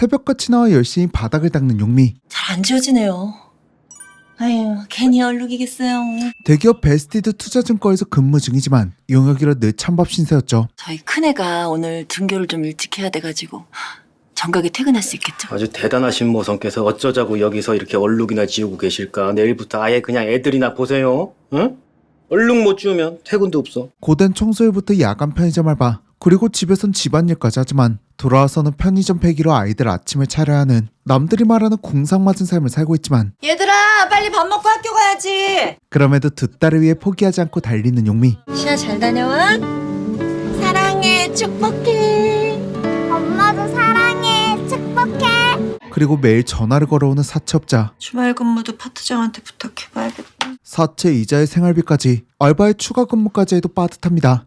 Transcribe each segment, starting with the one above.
새벽같이 나와 열심히 바닥을 닦는 용미. 잘 안 지워지네요. 아유, 괜히 얼룩이겠어요. 대기업 베스티드 투자증권에서 근무 중이지만 용역이라 늘 찬밥 신세였죠. 저희 큰애가 오늘 등교를 좀 일찍 해야 돼가지고 정각에 퇴근할 수 있겠죠? 아주 대단하신 모성께서 어쩌자고 여기서 이렇게 얼룩이나 지우고 계실까. 내일부터 아예 그냥 애들이나 보세요. 응? 얼룩 못 지우면 퇴근도 없어. 고된 청소일부터 야간 편의점 알바, 그리고 집에선 집안일까지 하지만 돌아와서는 편의점 폐기로 아이들 아침을 차려야 하는, 남들이 말하는 궁상맞은 삶을 살고 있지만 얘들아, 빨리 밥 먹고 학교 가야지. 그럼에도 두 딸을 위해 포기하지 않고 달리는 용미. 시아 잘 다녀와. 사랑해, 축복해. 엄마도 사랑해, 축복해. 그리고 매일 전화를 걸어오는 사채업자. 주말 근무도 파트장한테 부탁해봐야겠다. 사채 이자의 생활비까지 알바의 추가 근무까지 해도 빠듯합니다.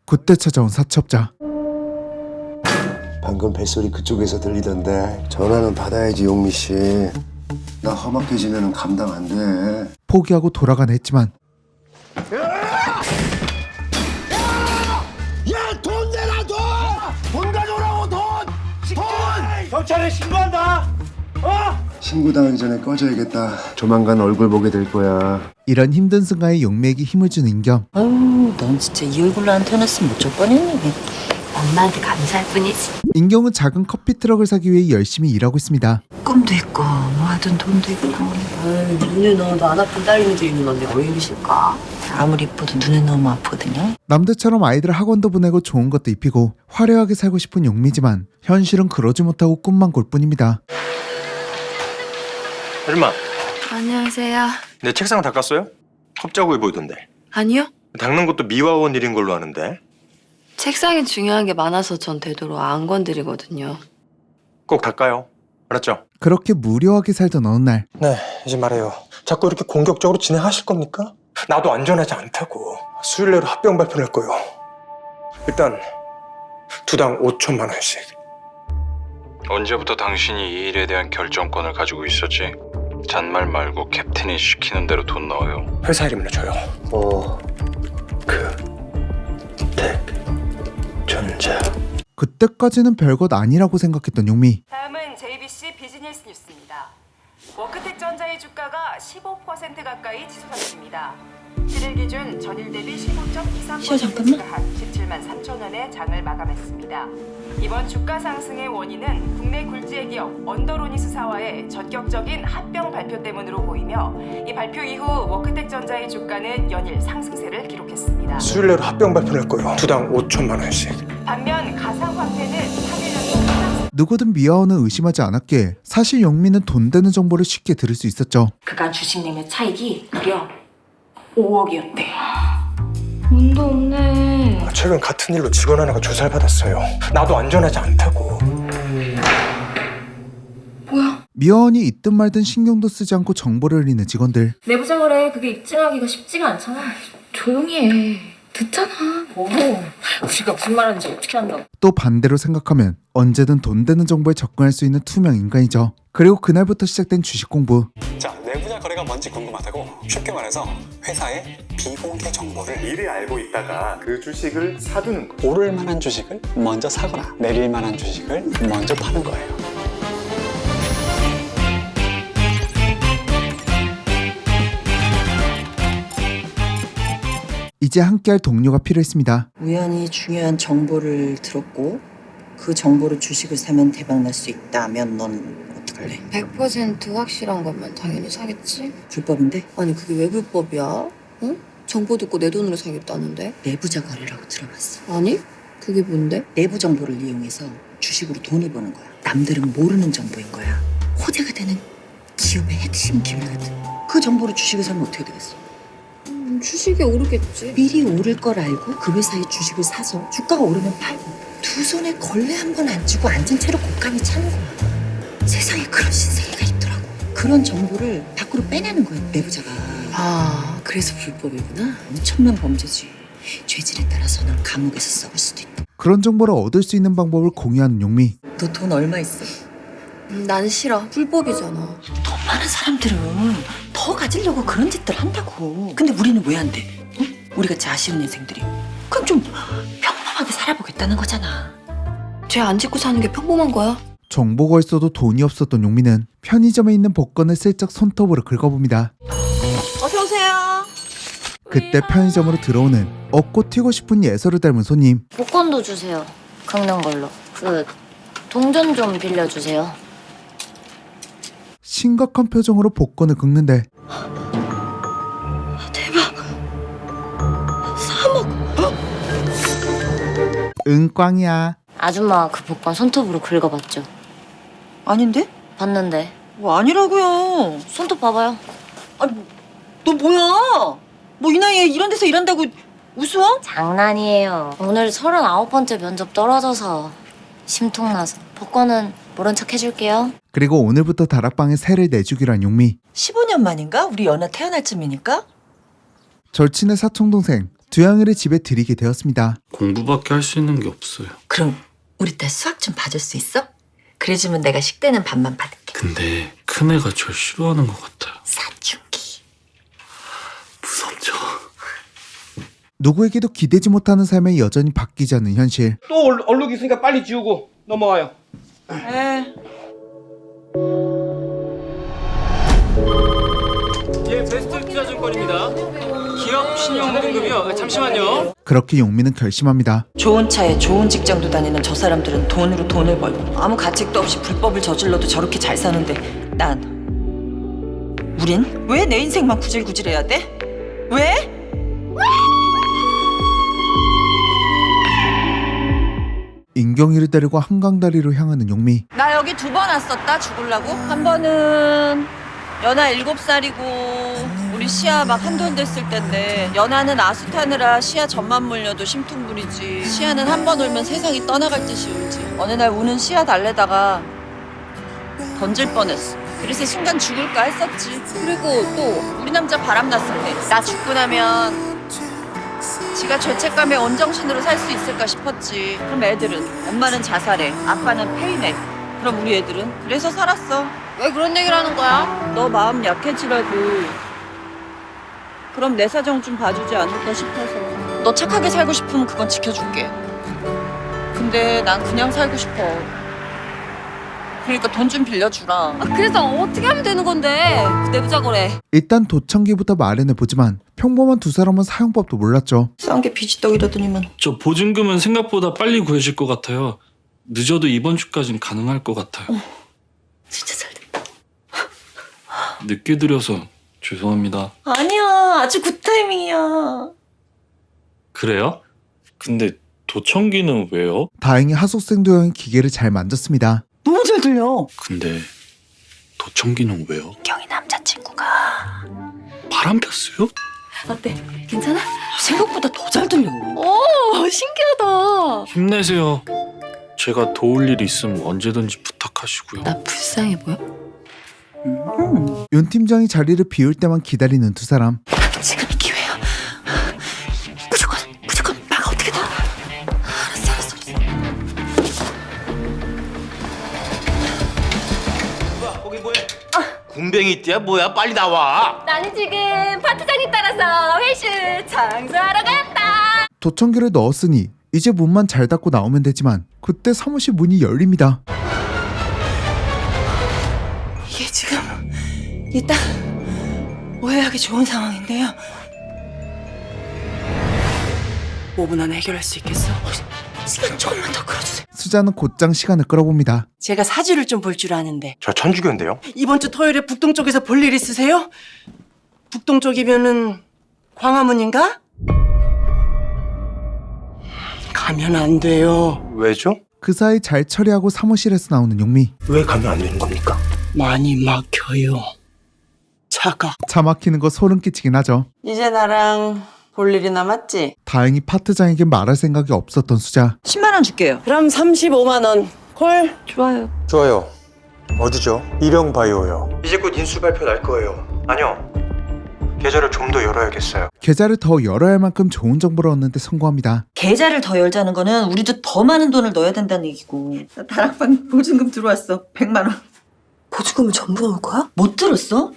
그때 찾아온 사채업자. 방금 뱃소리 그쪽에서 들리던데 전화는 받아야지 용미씨. 나 험악해 지내는 감당 안 돼. 포기하고 돌아가나 했지만 야, 돈 내라 돈! 돈 가져오라고 돈! 경찰에 신고한다. 신고당하기 전에 꺼져야겠다. 조만간 얼굴 보게 될 거야. 이런 힘든 순간에 용미에게 힘을 주는 인경. 아유, 넌 진짜 이 얼굴로 안 태어났으면 어쩔 뻔했니. 엄마한테 감사할 뿐이지. 인경은 작은 커피 트럭을 사기 위해 열심히 일하고 있습니다. 꿈도 있고 모아둔 돈도 있고. 아유, 눈에 넣어도 안 아픈 딸내미도 있는 건데 왜 이러실까? 아무리 이뻐도 눈에 너무 아프거든요. 남들처럼 아이들 학원도 보내고 좋은 것도 입히고 화려하게 살고 싶은 용미지만 현실은 그러지 못하고 꿈만 꿀 뿐입니다. 아줌마, 안녕하세요. 내 책상 닦았어요? 컵자국이 보이던데. 아니요. 닦는 것도 미화원 일인 걸로 아는데. 책상에 중요한 게 많아서 전 되도록 안 건드리거든요. 꼭 닦아요. 알았죠? 그렇게 무료하게 살던 어느 날 네, 이제 말해요. 자꾸 이렇게 공격적으로 진행하실 겁니까? 나도 안전하지 않다고. 수요일 내로 합병 발표낼 거예요. 일단 두당 5천만 원씩. 언제부터 당신이 이 일에 대한 결정권을 가지고 있었지? 잔말 말고 캡틴이 시키는 대로 돈 넣어요. 회사 이름을 줘요. 전자. 그때까지는 별것 아니라고 생각했던 용미. 다음은 JBC 비즈니스 뉴스입니다. 워크텍 전자의 주가가 15% 가까이 치솟았습니다. 7일 기준 전일 대비 15.23% 증가한 17만 3천 원의 장을 마감했습니다. 이번 주가 상승의 원인은 국내 굴지의 기업 언더로니스사와의 전격적인 합병 발표 때문으로 보이며 이 발표 이후 워크텍 전자의 주가는 연일 상승세를 기록했습니다. 수요일 내로 합병 발표낼 거예요. 두당 5천만 원씩. 반면 가상화폐는 3일 연속 상승. 누구든 미아원은 의심하지 않았기에 사실 용미는 돈 되는 정보를 쉽게 들을 수 있었죠. 그간 주식 매매 차익이 무려 5억이었대. 돈도 없네. 최근 같은 일로 직원 하나가 조사를 받았어요. 나도 안전하지 않다고. 뭐야? 미아원이 있든 말든 신경도 쓰지 않고 정보를 흘리는 직원들. 내부자료래 그게 입증하기가 쉽지가 않잖아. 조용히 해. 듣잖아. 오, 우리가 무슨 말하는지 어떻게 안다고. 또 반대로 생각하면 언제든 돈 되는 정보에 접근할 수 있는 투명 인간이죠. 그리고 그날부터 시작된 주식 공부. 자, 내부자 거래가 뭔지 궁금하다고 쉽게 말해서 회사의 비공개 정보를 미리 알고 있다가 그 주식을 사두는 거. 오를 만한 주식을 먼저 사거나 내릴 만한 주식을 먼저 파는 거예요. 이제 함께할 동료가 필요했습니다. 우연히 중요한 정보를 들었고 그 정보로 주식을 사면 대박 날 수 있다면 넌 어떡할래? 100% 확실한 거면 당연히 사겠지. 불법인데? 아니 그게 왜 불법이야? 응? 정보 듣고 내 돈으로 사겠다는데? 내부자 거래라고 들어봤어. 아니? 그게 뭔데? 내부 정보를 이용해서 주식으로 돈을 버는 거야. 남들은 모르는 정보인 거야. 호재가 되는 기업의 핵심 기물 같은. 그 정보로 주식을 사면 어떻게 되겠어? 주식이 오르겠지. 미리 오를 걸 알고 그 회사의 주식을 사서 주가가 오르면 팔고 두 손에 걸레 한 번 안 쥐고 앉은 채로 고감이 차는 거야. 세상에 그런 신세계가 있더라고. 그런 정보를 밖으로 빼내는 거야, 내부자가. 아, 그래서 불법이구나. 엄청난 범죄지. 죄질에 따라서 넌 감옥에서 썩을 수도 있다. 그런 정보를 얻을 수 있는 방법을 공유하는 용미. 너 돈 얼마 있어? 난 싫어. 불법이잖아. 돈 많은 사람들은 더 가지려고 그런 짓들 한다고. 근데 우리는 왜 안 돼? 응? 우리같이 아쉬운 인생들이. 그럼 좀 평범하게 살아보겠다는 거잖아. 죄 안 짓고 사는 게 평범한 거야. 정보가 있어도 돈이 없었던 용미는 편의점에 있는 복권을 슬쩍 손톱으로 긁어봅니다. 어서 오세요. 그때 편의점으로 들어오는 얻고 튀고 싶은 예서를 닮은 손님. 복권도 주세요. 긁는 걸로. 동전 좀 빌려주세요. 심각한 표정으로 복권을 긁는데 대박. 3억. 응 꽝이야. 아줌마가 그 복권 손톱으로 긁어봤죠. 아닌데? 봤는데. 뭐 아니라고요. 손톱 봐봐요. 아니, 너 뭐야? 뭐 이 나이에 이런 데서 일한다고 우스워? 장난이에요. 오늘 39번째 면접 떨어져서 심통나서. 복권은 모른 척 해줄게요. 그리고 오늘부터 다락방에 세를 내주기로 한 용미. 15년 만인가? 우리 연하 태어날 쯤이니까? 절친의 사촌동생 두양이를 집에 들이게 되었습니다. 공부밖에 할 수 있는 게 없어요. 그럼 우리 딸 수학 좀 봐줄 수 있어? 그래주면 내가 식대는 반만 받을게. 근데 큰애가 절 싫어하는 것 같아요. 사춘기. 무섭죠. 누구에게도 기대지 못하는 삶에 여전히 바뀌지 않는 현실. 또 얼룩 있으니까 빨리 지우고 넘어가요. 에. 예, 베스트 투자증권입니다. 기업 신용 등급이요. 잠시만요. 그렇게 용미는 결심합니다. 좋은 차에 좋은 직장도 다니는 저 사람들은 돈으로 돈을 벌고 아무 가책도 없이 불법을 저질러도 저렇게 잘 사는데 우린 왜 내 인생만 구질구질해야 돼? 왜? 인경이를 데리고 한강다리로 향하는 용미. 나 여기 2번 왔었다 죽을라고? 한 번은 연하 7살이고 우리 시아 막 한돈 됐을 때인데 연하는 아수 타느라 시아 젖만 물려도 심퉁부리지. 시아는 한 번 울면 세상이 떠나갈 듯이 울지. 어느 날 우는 시아 달래다가 던질 뻔했어. 그래서 순간 죽을까 했었지. 그리고 또 우리 남자 바람났을 때 나 죽고 나면 지가 죄책감에 온정신으로 살 수 있을까 싶었지. 그럼 애들은 엄마는 자살해, 아빠는 폐인해. 그럼 우리 애들은 그래서 살았어. 왜 그런 얘기를 하는 거야? 너 마음 약해지라도 그럼 내 사정 좀 봐주지 않을까 싶어서. 너 착하게 살고 싶으면 그건 지켜줄게. 근데 난 그냥 살고 싶어. 그러니까 돈 좀 빌려주라. 그래서 어떻게 하면 되는 건데? 내부자 거래. 일단 도청기부터 마련해보지만 평범한 두 사람은 사용법도 몰랐죠. 싼 게 비지떡이라더니만. 저 보증금은 생각보다 빨리 구해질 것 같아요. 늦어도 이번 주까지는 가능할 것 같아요. 진짜 잘 돼. 늦게 드려서 죄송합니다. 아니야, 아주 굿타이밍이야. 그래요? 근데 도청기는 왜요? 다행히 하숙생 두 형이 기계를 잘 만졌습니다. 너무 잘 들려. 근데 도청기는 왜요? 경이 남자친구가. 바람 폈어요? 어때? 괜찮아? 생각보다 더 잘 들려. 오, 신기하다. 힘내세요. 제가 도울 일 있으면 언제든지 부탁하시고요. 나 불쌍해 보여? 윤 팀장이 자리를 비울 때만 기다리는 두 사람. 지금이 기회야. 무조건 막 어떻게든. 알았어. 거기 뭐해? 군뱅이 띠야 뭐야? 빨리 나와. 나는 지금 파트장님 따라서 회식 장사하러 갔다. 도청기를 넣었으니 이제 문만 잘 닫고 나오면 되지만 그때 사무실 문이 열립니다. 이게 지금 딱 오해하기 좋은 상황인데요. 5분 안에 해결할 수 있겠어? 시간 조금만 더 끌어주세요. 수자는 곧장 시간을 끌어봅니다. 제가 사주를 좀 볼 줄 아는데 저 천주교인데요. 이번 주 토요일에 북동 쪽에서 볼 일 있으세요? 북동 쪽이면은 광화문인가? 가면 안 돼요. 왜죠? 그 사이 잘 처리하고 사무실에서 나오는 용미. 왜 가면 안 되는 겁니까? 많이 막혀요. 차가. 차 막히는 거 소름 끼치긴 하죠. 이제 나랑 볼 일이 남았지? 다행히 파트장에게 말할 생각이 없었던 수자. 10만 원 줄게요. 그럼 35만 원. 콜? 좋아요. 좋아요. 어디죠? 일영바이오요. 이제 곧 인수 발표 날 거예요. 아니요. 계좌를 좀 더 열어야겠어요. 계좌를 더 열어야 할 만큼 좋은 정보를 얻는데 성공합니다. 계좌를 더 열자는 거는 우리도 더 많은 돈을 넣어야 된다는 얘기고. 다락방 보증금 들어왔어. 100만 원. 보증금을 전부 넣을 거야? 못 들었어?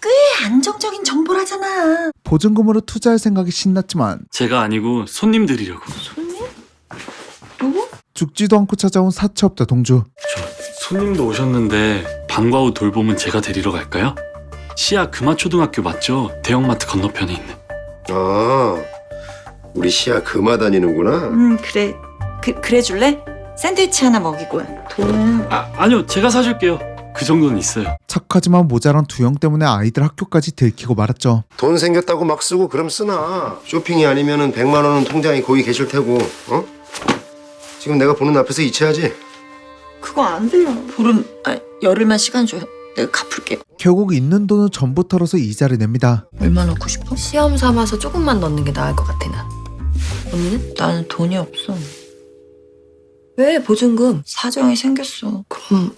꽤 안정적인 정보라잖아. 보증금으로 투자할 생각이 신났지만 제가 아니고 손님 드리려고. 손님? 누구? 죽지도 않고 찾아온 사채업자 동주. 손님도 오셨는데 방과 후 돌봄은 제가 데리러 갈까요? 시야 금화초등학교 맞죠? 대형마트 건너편에 있는. 아, 우리 시야 금화 다니는구나. 그래. 그래 줄래? 샌드위치 하나 먹이고. 돈. 아니요, 제가 사줄게요. 그 정도는 있어요. 착하지만 모자란 두영 때문에 아이들 학교까지 들키고 말았죠. 돈 생겼다고 막 쓰고 그럼 쓰나. 쇼핑이 아니면은 100만 원은 통장에 거기 계실 테고. 어? 지금 내가 보는 앞에서 이체하지? 그거 안 돼요. 열흘만 시간 줘요. 내가 갚을게. 결국 있는 돈을 전부 털어서 이자를 냅니다. 얼마 넣고 싶어? 시험 삼아서 조금만 넣는 게 나을 것 같아 나. 언니는? 나는 돈이 없어. 왜 보증금? 사정이 생겼어. 그럼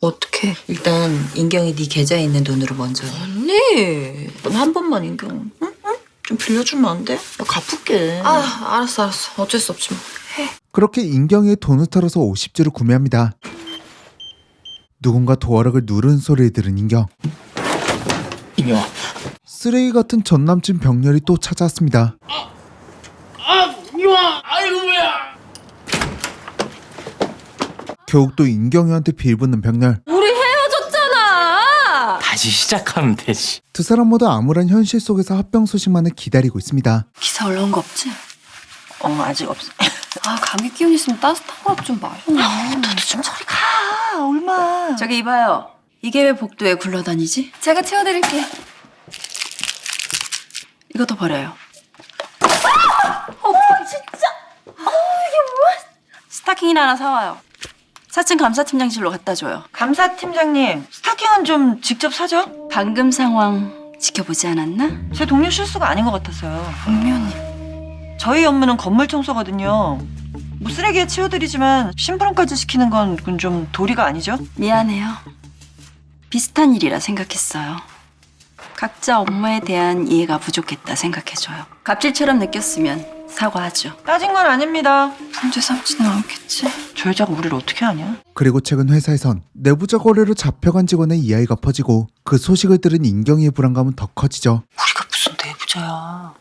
어떻게? 일단 인경이 네 계좌에 있는 돈으로 먼저. 언니. 넌 한 번만 인경. 응? 좀 빌려주면 안 돼? 나 갚을게. 알았어. 어쩔 수 없지 뭐. 해. 그렇게 인경이의 돈을 털어서 50주를 구매합니다. 누군가 도어락을 누르는 소리를 들은 인경. 인경아. 쓰레기 같은 전남친 병렬이 또 찾아왔습니다. 인경아. 아이고 뭐야. 결국 또 인경이한테 빌붙는 병렬. 우리 헤어졌잖아. 다시 시작하면 되지. 두 사람 모두 암울한 현실 속에서 합병 소식만을 기다리고 있습니다. 기사 올라온 거 없지? 아직 없어. 감기 기운 있으면 따뜻한 거 좀 마셔. 너도 좀 저리 가. 얼마. 저기 이봐요. 이게 왜 복도에 굴러다니지? 제가 치워드릴게요. 이것도 버려요. 진짜. 이게 뭐야? 스타킹이나 하나 사와요. 4층 감사팀장실로 갖다 줘요. 감사팀장님, 스타킹은 좀 직접 사죠? 방금 상황 지켜보지 않았나? 제 동료 실수가 아닌 것 같아서요. 분명히. 저희 업무는 건물 청소거든요. 뭐 쓰레기에 치워드리지만 심부름까지 시키는 건 그건 좀 도리가 아니죠? 미안해요. 비슷한 일이라 생각했어요. 각자 업무에 대한 이해가 부족했다 생각해줘요. 갑질처럼 느꼈으면 사과하죠. 따진 건 아닙니다. 문제 삼지는 않겠지? 저 여자가 우리를 어떻게 아냐? 그리고 최근 회사에선 내부자 거래로 잡혀간 직원의 이야기가 퍼지고 그 소식을 들은 인경이의 불안감은 더 커지죠. 우리가 무슨 내부자야.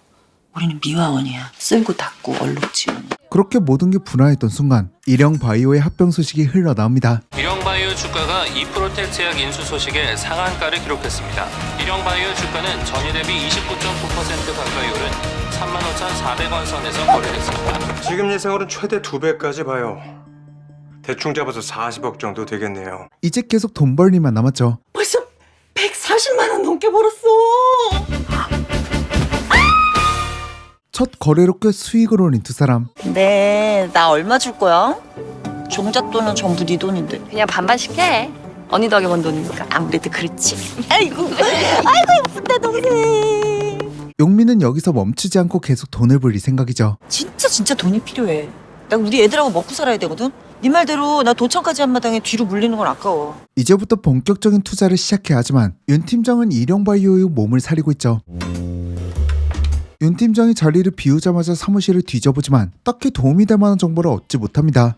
우리는 미화원이야. 쓸고 닦고 얼룩지운. 그렇게 모든 게 불안했던 순간 일영바이오의 합병 소식이 흘러나옵니다. 일영바이오 주가가 2%텍 제약 인수 소식에 상한가를 기록했습니다. 일영바이오 주가는 전일 대비 29.9% 가까이 오른 35,400원 선에서 거래됐습니다. 지금 예상으로는 최대 2배까지 봐요. 대충 잡아서 40억 정도 되겠네요. 이제 계속 돈 벌 일만 남았죠. 벌써 140만 원 넘게 벌었어. 첫 거래로 꽤 수익을 올린 두 사람. 네, 나 얼마 줄 거야? 종잣돈은 전부 네 돈인데. 그냥 반반씩 해. 언니 덕에 번 돈이니까. 아무래도 그렇지. 아이고 예쁜 내 동생. 용민은 여기서 멈추지 않고 계속 돈을 벌릴 생각이죠. 진짜 돈이 필요해. 나 우리 애들하고 먹고 살아야 되거든. 네 말대로 나 도청까지 한 마당에 뒤로 물리는 건 아까워. 이제부터 본격적인 투자를 시작해야 하지만 윤 팀장은 일영바이오의 몸을 사리고 있죠. 윤 팀장이 자리를 비우자마자 사무실을 뒤져보지만 딱히 도움이 될 만한 정보를 얻지 못합니다.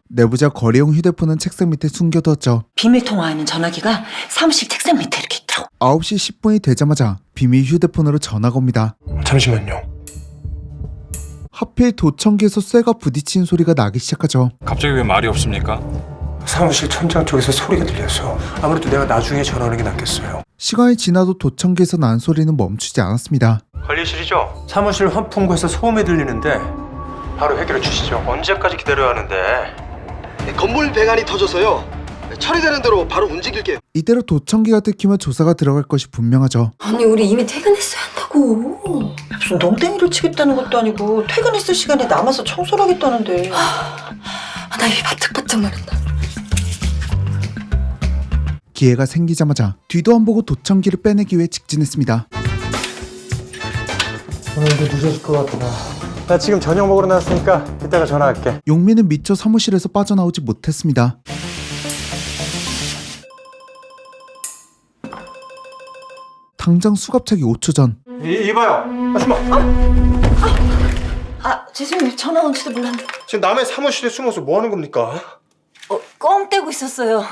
내부자 거래용 휴대폰은 책상 밑에 숨겨두었죠. 비밀 통화하는 전화기가 사무실 책상 밑에 이렇게 있더라고. 9시 10분이 되자마자 비밀 휴대폰으로 전화가 옵니다. 잠시만요. 하필 도청기에서 쇠가 부딪히는 소리가 나기 시작하죠. 갑자기 왜 말이 없습니까? 사무실 천장 쪽에서 소리가 들려서 아무래도 내가 나중에 전화하는 게 낫겠어요. 시간이 지나도 도청기에서 난 소리는 멈추지 않았습니다. 관리실이죠? 사무실 환풍구에서 소음이 들리는데 바로 해결해 주시죠. 언제까지 기다려야 하는데? 건물 배관이 터져서요. 처리되는 대로 바로 움직일게요. 이대로 도청기가 들키면 조사가 들어갈 것이 분명하죠. 아니 우리 이미 퇴근했어야 한다고. 무슨 농땡이를 치겠다는 것도 아니고 퇴근했을 시간에 남아서 청소를 하겠다는데. 나 입이 바짝바짝 마른다. 기회가 생기자마자 뒤도 안 보고 도청기를 빼내기 위해 직진했습니다. 오늘도 늦어질 것 같구나. 나 지금 저녁 먹으러 나왔으니까 이따가 전화할게. 용민은 미처 사무실에서 빠져나오지 못했습니다. 당장 수갑차기 5초 전. 이봐요. 숨어. 죄송해요. 전화 온지도 몰랐는데. 지금 남의 사무실에 숨어서 뭐 하는 겁니까? 껌 떼고 있었어요.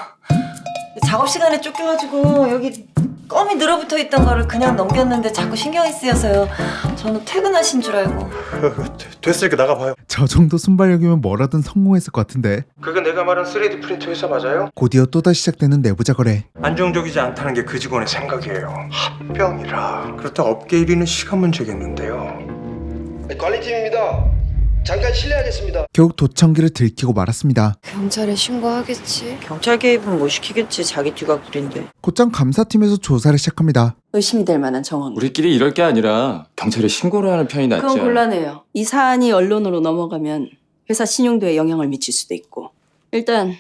작업 시간에 쫓겨가지고 여기 껌이 늘어붙어 있던 거를 그냥 넘겼는데 자꾸 신경이 쓰여서요. 저는 퇴근하신 줄 알고. 됐으니까 나가봐요. 저 정도 순발력이면 뭐라든 성공했을 것 같은데. 그게 내가 말한 3D 프린터 회사 맞아요? 곧이어 또다시 시작되는 내부자 거래. 안정적이지 않다는 게 그 직원의 생각이에요. 합병이라. 그렇다고 업계 1위는 시간 문제겠는데요. 관리팀입니다. 잠깐 실례하겠습니다. 결국 도청기를 들키고 말았습니다. 경찰에 신고하겠지. 경찰 개입은 뭐 시키겠지. 자기 뒤가 구린데. 곧장 감사팀에서 조사를 시작합니다. 의심이 될 만한 정황. 우리끼리 이럴 게 아니라 경찰에 신고를 하는 편이 낫지. 그건 곤란해요. 이 사안이 언론으로 넘어가면 회사 신용도에 영향을 미칠 수도 있고. 일단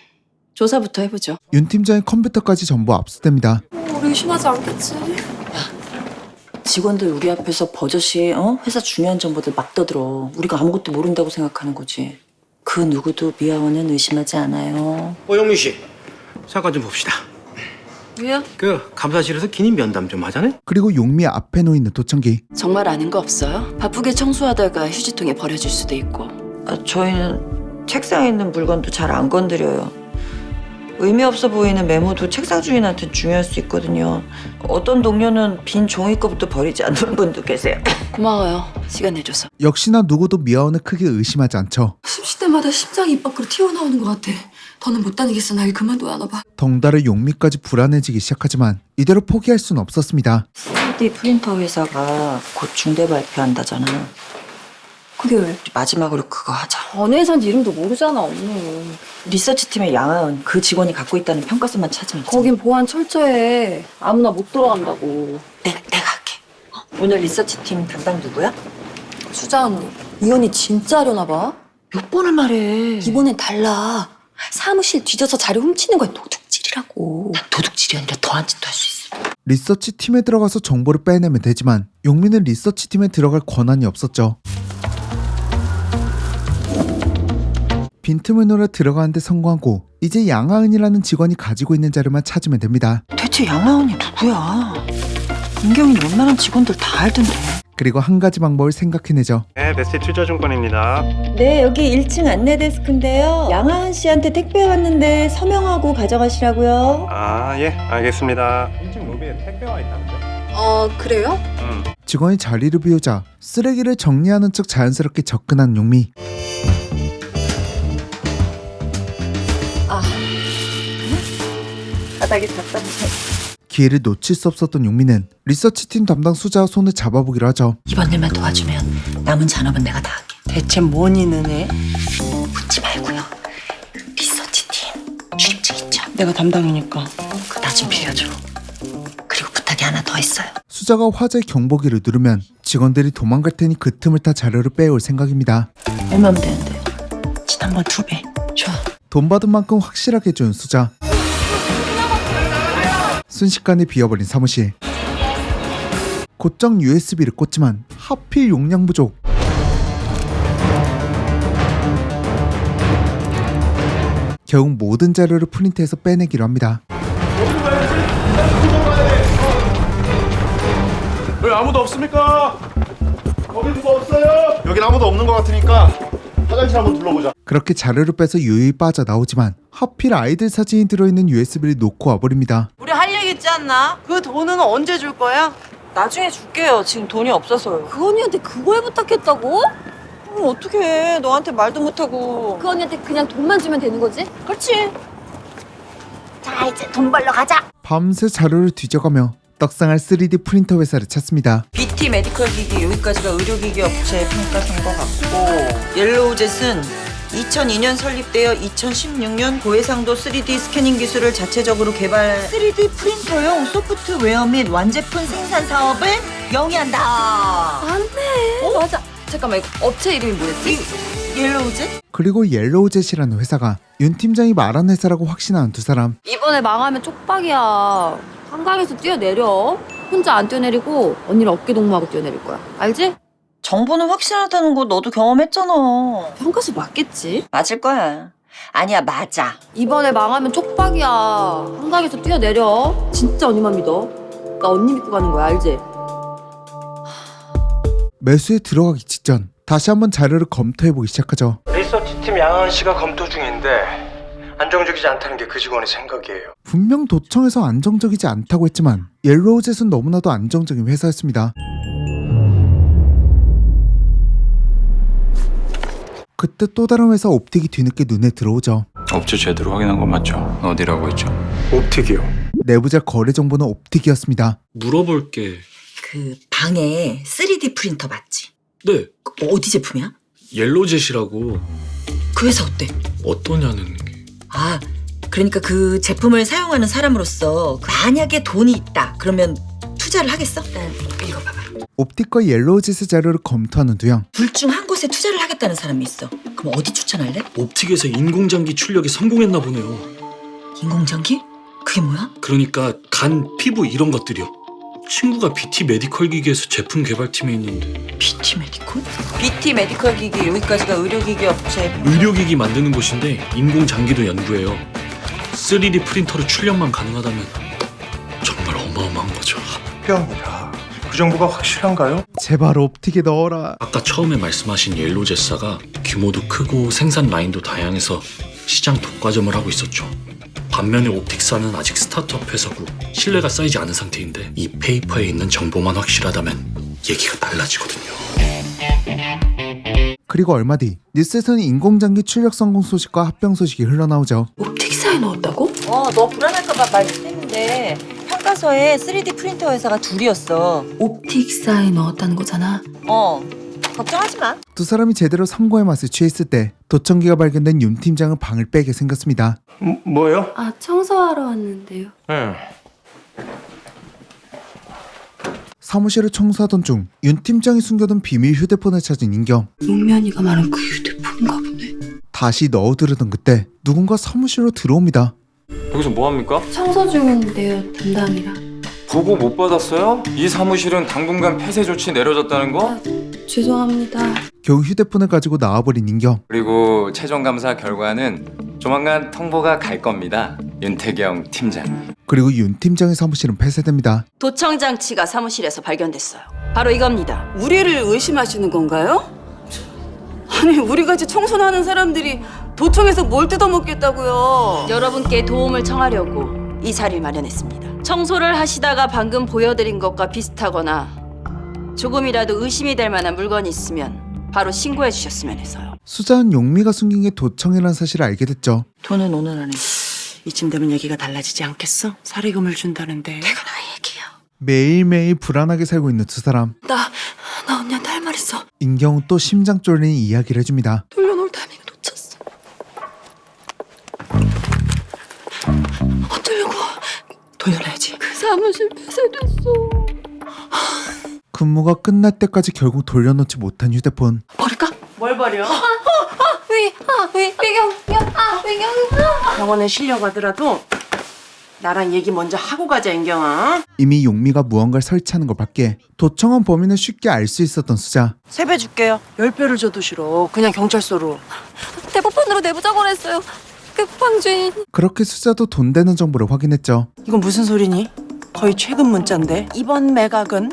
조사부터 해보죠. 윤 팀장의 컴퓨터까지 전부 압수됩니다. 우리 의심하지 않겠지. 직원들 우리 앞에서 버젓이 회사 중요한 정보들 막 떠들어. 우리가 아무것도 모른다고 생각하는 거지. 그 누구도 미아원은 의심하지 않아요. 영민 씨, 잠깐 좀 봅시다. 왜요? 그 감사실에서 기님 면담 좀 하자네. 그리고 용미 앞에 놓이는 도청기. 정말 아는 거 없어요? 바쁘게 청소하다가 휴지통에 버려질 수도 있고. 저희는 책상에 있는 물건도 잘 안 건드려요. 의미 없어 보이는 메모도 책상 주인한테 중요할 수 있거든요. 어떤 동료는 빈 종이컵부터 버리지 않는 분도 계세요. 고마워요. 시간 내줘서. 역시나 누구도 미아원을 크게 의심하지 않죠. 숨 쉴 때마다 심장이 입 밖으로 튀어나오는 것 같아. 더는 못 다니겠어. 나 일 그만둬야 하나 봐. 덩달아 용미까지 불안해지기 시작하지만 이대로 포기할 수는 없었습니다. 3D 프린터 회사가 곧 중대 발표한다잖아. 그게 왜? 마지막으로 그거 하자. 어느 회사인지 이름도 모르잖아, 언니. 리서치팀의 양하은 그 직원이 갖고 있다는 평가서만 찾으면 있잖아. 거긴 보안 철저해. 아무나 못 들어간다고. 내가 할게. 오늘 리서치팀 담당 누구야? 수자 언니. 이 언니 진짜 하려나 봐. 몇 번을 말해. 이번엔 달라. 사무실 뒤져서 자료 훔치는 거야. 도둑질이라고. 난 도둑질이 아니라 더한 짓도 할 수 있어. 리서치 팀에 들어가서 정보를 빼내면 되지만 용미는 리서치 팀에 들어갈 권한이 없었죠. 빈틈을 노려 들어가는데 성공하고 이제 양하은이라는 직원이 가지고 있는 자료만 찾으면 됩니다. 대체 양하은이 누구야? 민경이 웬만한 직원들 다 알던데. 그리고 한 가지 방법을 생각해내죠. 네, 메시 투자증권입니다. 네, 여기 1층 안내 데스크인데요. 양하은 씨한테 택배 왔는데 서명하고 가져가시라고요. 아, 예, 알겠습니다. 1층 로비에 택배와 있다는데? 그래요? 직원이 자리를 비우자 쓰레기를 정리하는 척 자연스럽게 접근한 용미. 바닥에 갖다 주세요. 기회를 놓칠 수 없었던 용미는 리서치팀 담당 수자와 손을 잡아보기로 하죠. 이번 일만 도와주면 남은 잔업은 내가 다 할게. 대체 뭔 이는해? 묻지 말고요. 리서치팀 출입증 있죠? 내가 담당이니까 그 나 좀 빌려줘. 그리고 부탁이 하나 더 있어요. 수자가 화재 경보기를 누르면 직원들이 도망갈 테니 그 틈을 타 자료를 빼올 생각입니다. 얼마면 되는데? 지난번 2배. 좋아. 돈 받은 만큼 확실하게 준 수자. 순식간에 비어버린 사무실. 곧장 USB를 꽂지만 하필 용량 부족. 결국 모든 자료를 프린트해서 빼내기로 합니다. 왜 아무도 없습니까? 거기 누가 없어요? 여긴 아무도 없는 것 같으니까 화장실 한번 둘러보자. 그렇게 자료를 빼서 유유히 빠져나오지만 하필 아이들 사진이 들어있는 USB를 놓고 와버립니다. 우리 할 얘기 있지 않나? 그 돈은 언제 줄 거야? 나중에 줄게요. 지금 돈이 없어서요. 그 언니한테 그걸 부탁했다고? 어떡해. 너한테 말도 못하고. 그 언니한테 그냥 돈만 주면 되는 거지? 그렇지. 자, 이제 돈 벌러 가자. 밤새 자료를 뒤져가며 떡상할 3D 프린터 회사를 찾습니다. BT 메디컬 기기 여기까지가 의료기기 업체 평가서인 것 같고 옐로우젯은 2002년 설립되어 2016년 고해상도 3D 스캐닝 기술을 자체적으로 개발 3D 프린터용 소프트웨어 및 완제품 생산 사업을 영위한다. 맞네. 맞아. 잠깐만, 이거 업체 이름이 뭐였지? 옐로우젯? 그리고 옐로우젯이라는 회사가 윤 팀장이 말한 회사라고 확신하는 두 사람. 이번에 망하면 쪽박이야. 한강에서 뛰어내려. 혼자 안 뛰어내리고 언니를 어깨 동무하고 뛰어내릴 거야. 알지? 정보는 확실하다는 거 너도 경험했잖아. 평가서 맞겠지? 맞을 거야. 아니야, 맞아. 이번에 망하면 쪽박이야. 한강에서 뛰어내려. 진짜 언니만 믿어. 나 언니 믿고 가는 거야, 알지? 매수에 들어가기 직전 다시 한번 자료를 검토해보기 시작하죠. 리서치팀 양하은 씨가 검토 중인데 안정적이지 않다는 게 그 직원의 생각이에요. 분명 도청에서 안정적이지 않다고 했지만 옐로우젯은 너무나도 안정적인 회사였습니다. 그때 또 다른 회사 옵틱이 뒤늦게 눈에 들어오죠. 업체 제대로 확인한 건 맞죠? 어디라고 했죠? 옵틱이요. 내부자 거래 정보는 옵틱이었습니다. 물어볼 게 그 방에 3D 프린터 맞지? 네, 어디 제품이야? 옐로젯이라고. 그 회사 어때? 어떠냐는 게. 아, 그러니까 그 제품을 사용하는 사람으로서 만약에 돈이 있다 그러면 투자를 하겠어? 일단 읽어봐봐. 옵틱과 옐로우젯의 자료를 검토하는 두영. 둘 중 한 곳에 투자를 하겠다는 사람이 있어. 그럼 어디 추천할래? 옵틱에서 인공장기 출력이 성공했나 보네요. 인공장기? 그게 뭐야? 그러니까 간, 피부 이런 것들이요. 친구가 BT 메디컬 기기에서 제품 개발팀에 있는데. BT 메디컬? BT 메디컬 기기 여기까지가 의료기기 업체. 의료기기 만드는 곳인데 인공장기도 연구해요. 3D 프린터로 출력만 가능하다면 정말 어마어마한 거죠. 합병이라. 그 정보가 확실한가요? 제발 옵틱에 넣어라. 아까 처음에 말씀하신 옐로젯사가 규모도 크고 생산 라인도 다양해서 시장 독과점을 하고 있었죠. 반면에 옵틱사는 아직 스타트업 회사고 신뢰가 쌓이지 않은 상태인데 이 페이퍼에 있는 정보만 확실하다면 얘기가 달라지거든요. 그리고 얼마 뒤 뉴스에서는 인공장기 출력 성공 소식과 합병 소식이 흘러나오죠. 옵틱사에 넣었다고? 너 불안할까봐 말했는데 평가서에 3D 프린터 회사가 둘이었어. 옵틱사에 넣었다는 거잖아. 걱정하지 마. 두 사람이 제대로 삼고의 맛을 취했을 때 도청기가 발견된 윤 팀장은 방을 빼게 생겼습니다. 뭐요? 아, 청소하러 왔는데요. 응. 사무실을 청소하던 중 윤 팀장이 숨겨둔 비밀 휴대폰을 찾은 인경. 용면이가 말한 그 휴대폰인가 보네. 다시 넣어두려던 그때 누군가 사무실로 들어옵니다. 여기서 뭐합니까? 청소 중인데요, 담당이라. 보고 못 받았어요? 이 사무실은 당분간 폐쇄 조치 내려졌다는 거? 죄송합니다. 겨우 휴대폰을 가지고 나와버린 인경. 그리고 최종 감사 결과는 조만간 통보가 갈 겁니다. 윤태경 팀장. 그리고 윤 팀장의 사무실은 폐쇄됩니다. 도청 장치가 사무실에서 발견됐어요. 바로 이겁니다. 우리를 의심하시는 건가요? 아니, 우리같이 청소하는 사람들이 도청에서 뭘 뜯어먹겠다고요? 여러분께 도움을 청하려고 이 자리를 마련했습니다. 청소를 하시다가 방금 보여드린 것과 비슷하거나 조금이라도 의심이 될 만한 물건이 있으면 바로 신고해 주셨으면 해서요. 수자는 용미가 숨긴 게 도청이라는 사실을 알게 됐죠. 돈은 오늘 안에 이쯤 되면 얘기가 달라지지 않겠어? 사리금을 준다는데. 내가 나의 얘기야. 매일매일 불안하게 살고 있는 두 사람. 나 언니한테 할 말 있어. 인경은 또 심장 쫄리는 이야기를 해줍니다. 돌려놓을 타이밍을 놓쳤어. 어쩌려고? 돌려놔야지. 그 사무실 폐쇄됐어. 근무가 끝날 때까지 결국 돌려놓지 못한 휴대폰. 버릴까? 뭘 버려? 외경. 병원에 실려가더라도 나랑 얘기 먼저 하고 가자, 인경아. 이미 용미가 무언가를 설치하는 걸 밖에 도청한 범인을 쉽게 알 수 있었던 수자. 3배 줄게요. 10배를 줘도 싫어. 그냥 경찰서로. 대포폰으로 내부자 거래했어요. 끝방 주인. 그렇게 수자도 돈 되는 정보를 확인했죠. 이건 무슨 소리니? 거의 최근 문자인데. 이번 매각은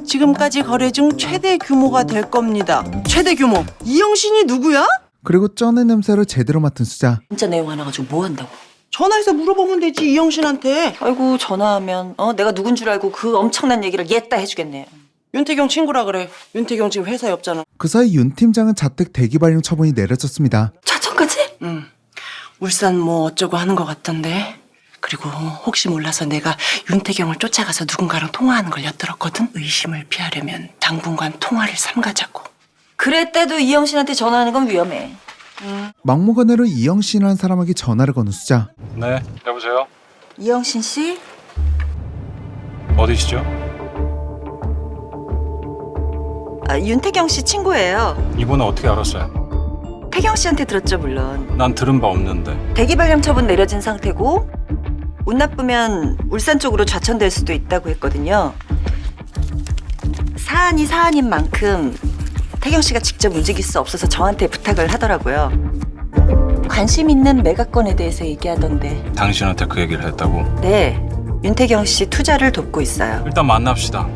지금까지 거래 중 최대 규모가 될 겁니다. 최대 규모. 이영신이 누구야? 그리고 쩌는 냄새를 제대로 맡은 수자. 진짜 내용 하나 가지고 뭐 한다고? 전화해서 물어보면 되지, 이영신한테. 아이고, 전화하면 내가 누군 줄 알고 그 엄청난 얘기를 얘따 해주겠네. 윤태경 친구라 그래. 윤태경 지금 회사에 없잖아. 그 사이 윤 팀장은 자택 대기 발령 처분이 내려졌습니다. 자청까지? 응. 울산 뭐 어쩌고 하는 것 같던데. 그리고 혹시 몰라서 내가 윤태경을 쫓아가서 누군가랑 통화하는 걸 엿들었거든. 의심을 피하려면 당분간 통화를 삼가자고. 그랬대도 이영신한테 전화하는 건 위험해. 막무가내로 이영신이라는 사람에게 전화를 거는 수자. 네, 여보세요? 이영신 씨? 어디시죠? 윤태경 씨 친구예요. 이번에 어떻게 알았어요? 태경 씨한테 들었죠, 물론. 난 들은 바 없는데. 대기 발령 처분 내려진 상태고 운 나쁘면 울산 쪽으로 좌천될 수도 있다고 했거든요. 사안이 사안인 만큼 태경 씨가 직접 움직일 수 없어서 저한테 부탁을 하더라고요. 관심 있는 매각건에 대해서 얘기하던데. 당신한테 그 얘기를 했다고? 네, 윤태경 씨 투자를 돕고 있어요. 일단 만납시다.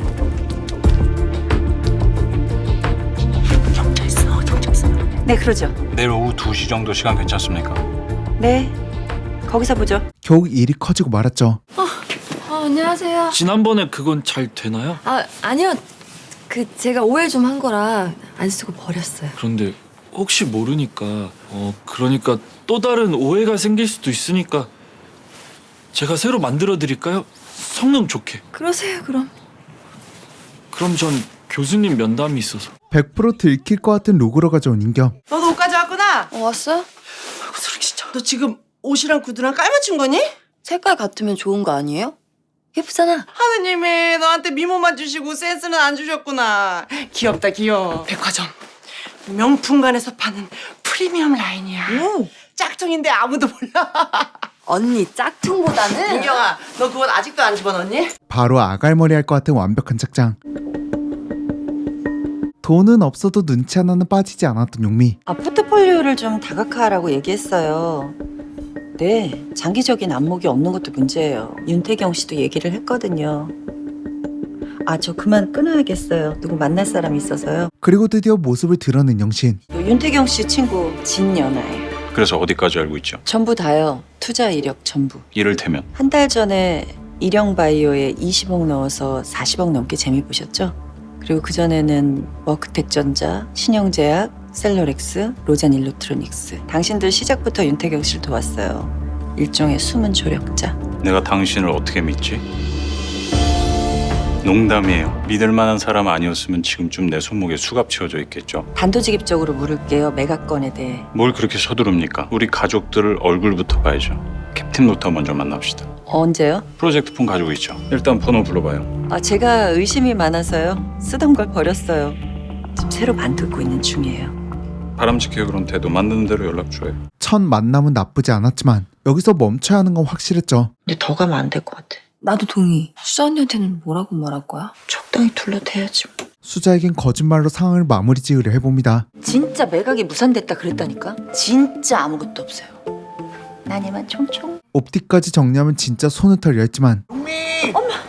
경찰서. 네, 그러죠. 내일 오후 2시 정도 시간 괜찮습니까? 네, 거기서 보죠. 겨우 일이 커지고 말았죠. 안녕하세요. 지난번에 그건 잘 되나요? 아니요. 제가 오해 좀 한 거라 안 쓰고 버렸어요. 그런데 혹시 모르니까 그러니까 또 다른 오해가 생길 수도 있으니까 제가 새로 만들어 드릴까요? 성능 좋게. 그러세요 그럼. 그럼 전 교수님 면담이 있어서. 100% 들킬 것 같은 로고로 가져온 인경. 너도 옷까지 왔구나. 왔어? 아이고 소리 진짜. 너 지금 옷이랑 구두랑 깔맞춘 거니? 색깔 같으면 좋은 거 아니에요? 예쁘잖아. 하느님이 너한테 미모만 주시고 센스는 안 주셨구나. 귀엽다 귀여워. 백화점 명품관에서 파는 프리미엄 라인이야. 짝퉁인데 아무도 몰라. 언니 짝퉁보다는 인경아, 너 그건 아직도 안 집어넣니? 바로 아갈머리 할 것 같은 완벽한 착장. 돈은 없어도 눈치 하나는 빠지지 않았던 용미. 포트폴리오를 좀 다각화하라고 얘기했어요. 네, 장기적인 안목이 없는 것도 문제예요. 윤태경 씨도 얘기를 했거든요. 저 그만 끊어야겠어요. 누구 만날 사람이 있어서요. 그리고 드디어 모습을 드러낸 영신. 윤태경 씨 친구 진연아예요. 그래서 어디까지 알고 있죠? 전부 다요. 투자 이력 전부. 이를테면 한 달 전에 일영바이오에 20억 넣어서 40억 넘게 재미 보셨죠? 그리고 그전에는 워크텍전자, 신영제약, 셀러렉스, 로잔 일렉트로닉스. 당신들 시작부터 윤태경 씨를 도왔어요. 일종의 숨은 조력자. 내가 당신을 어떻게 믿지? 농담이에요. 믿을 만한 사람 아니었으면 지금쯤 내 손목에 수갑 채워져 있겠죠. 단도직입적으로 물을게요. 매각건에 대해. 뭘 그렇게 서두릅니까? 우리 가족들을 얼굴부터 봐야죠. 캡틴 로터 먼저 만납시다. 언제요? 프로젝트 폰 가지고 있죠. 일단 번호 불러봐요. 제가 의심이 많아서요. 쓰던 걸 버렸어요. 지금 새로 만들고 있는 중이에요. 바람직해요. 그런 태도 만드는 대로 연락 줘요. 첫 만남은 나쁘지 않았지만 여기서 멈춰야 하는 건 확실했죠. 근데 더 가면 안 될 것 같아. 나도 동의. 수자 언니한테는 뭐라고 말할 거야? 적당히 둘러대야지. 수자에겐 거짓말로 상황을 마무리 지으려 해봅니다. 진짜 매각이 무산됐다 그랬다니까? 진짜 아무것도 없어요. 난 이만 총총. 옵틱까지 정리하면 진짜 손을 털려 했지만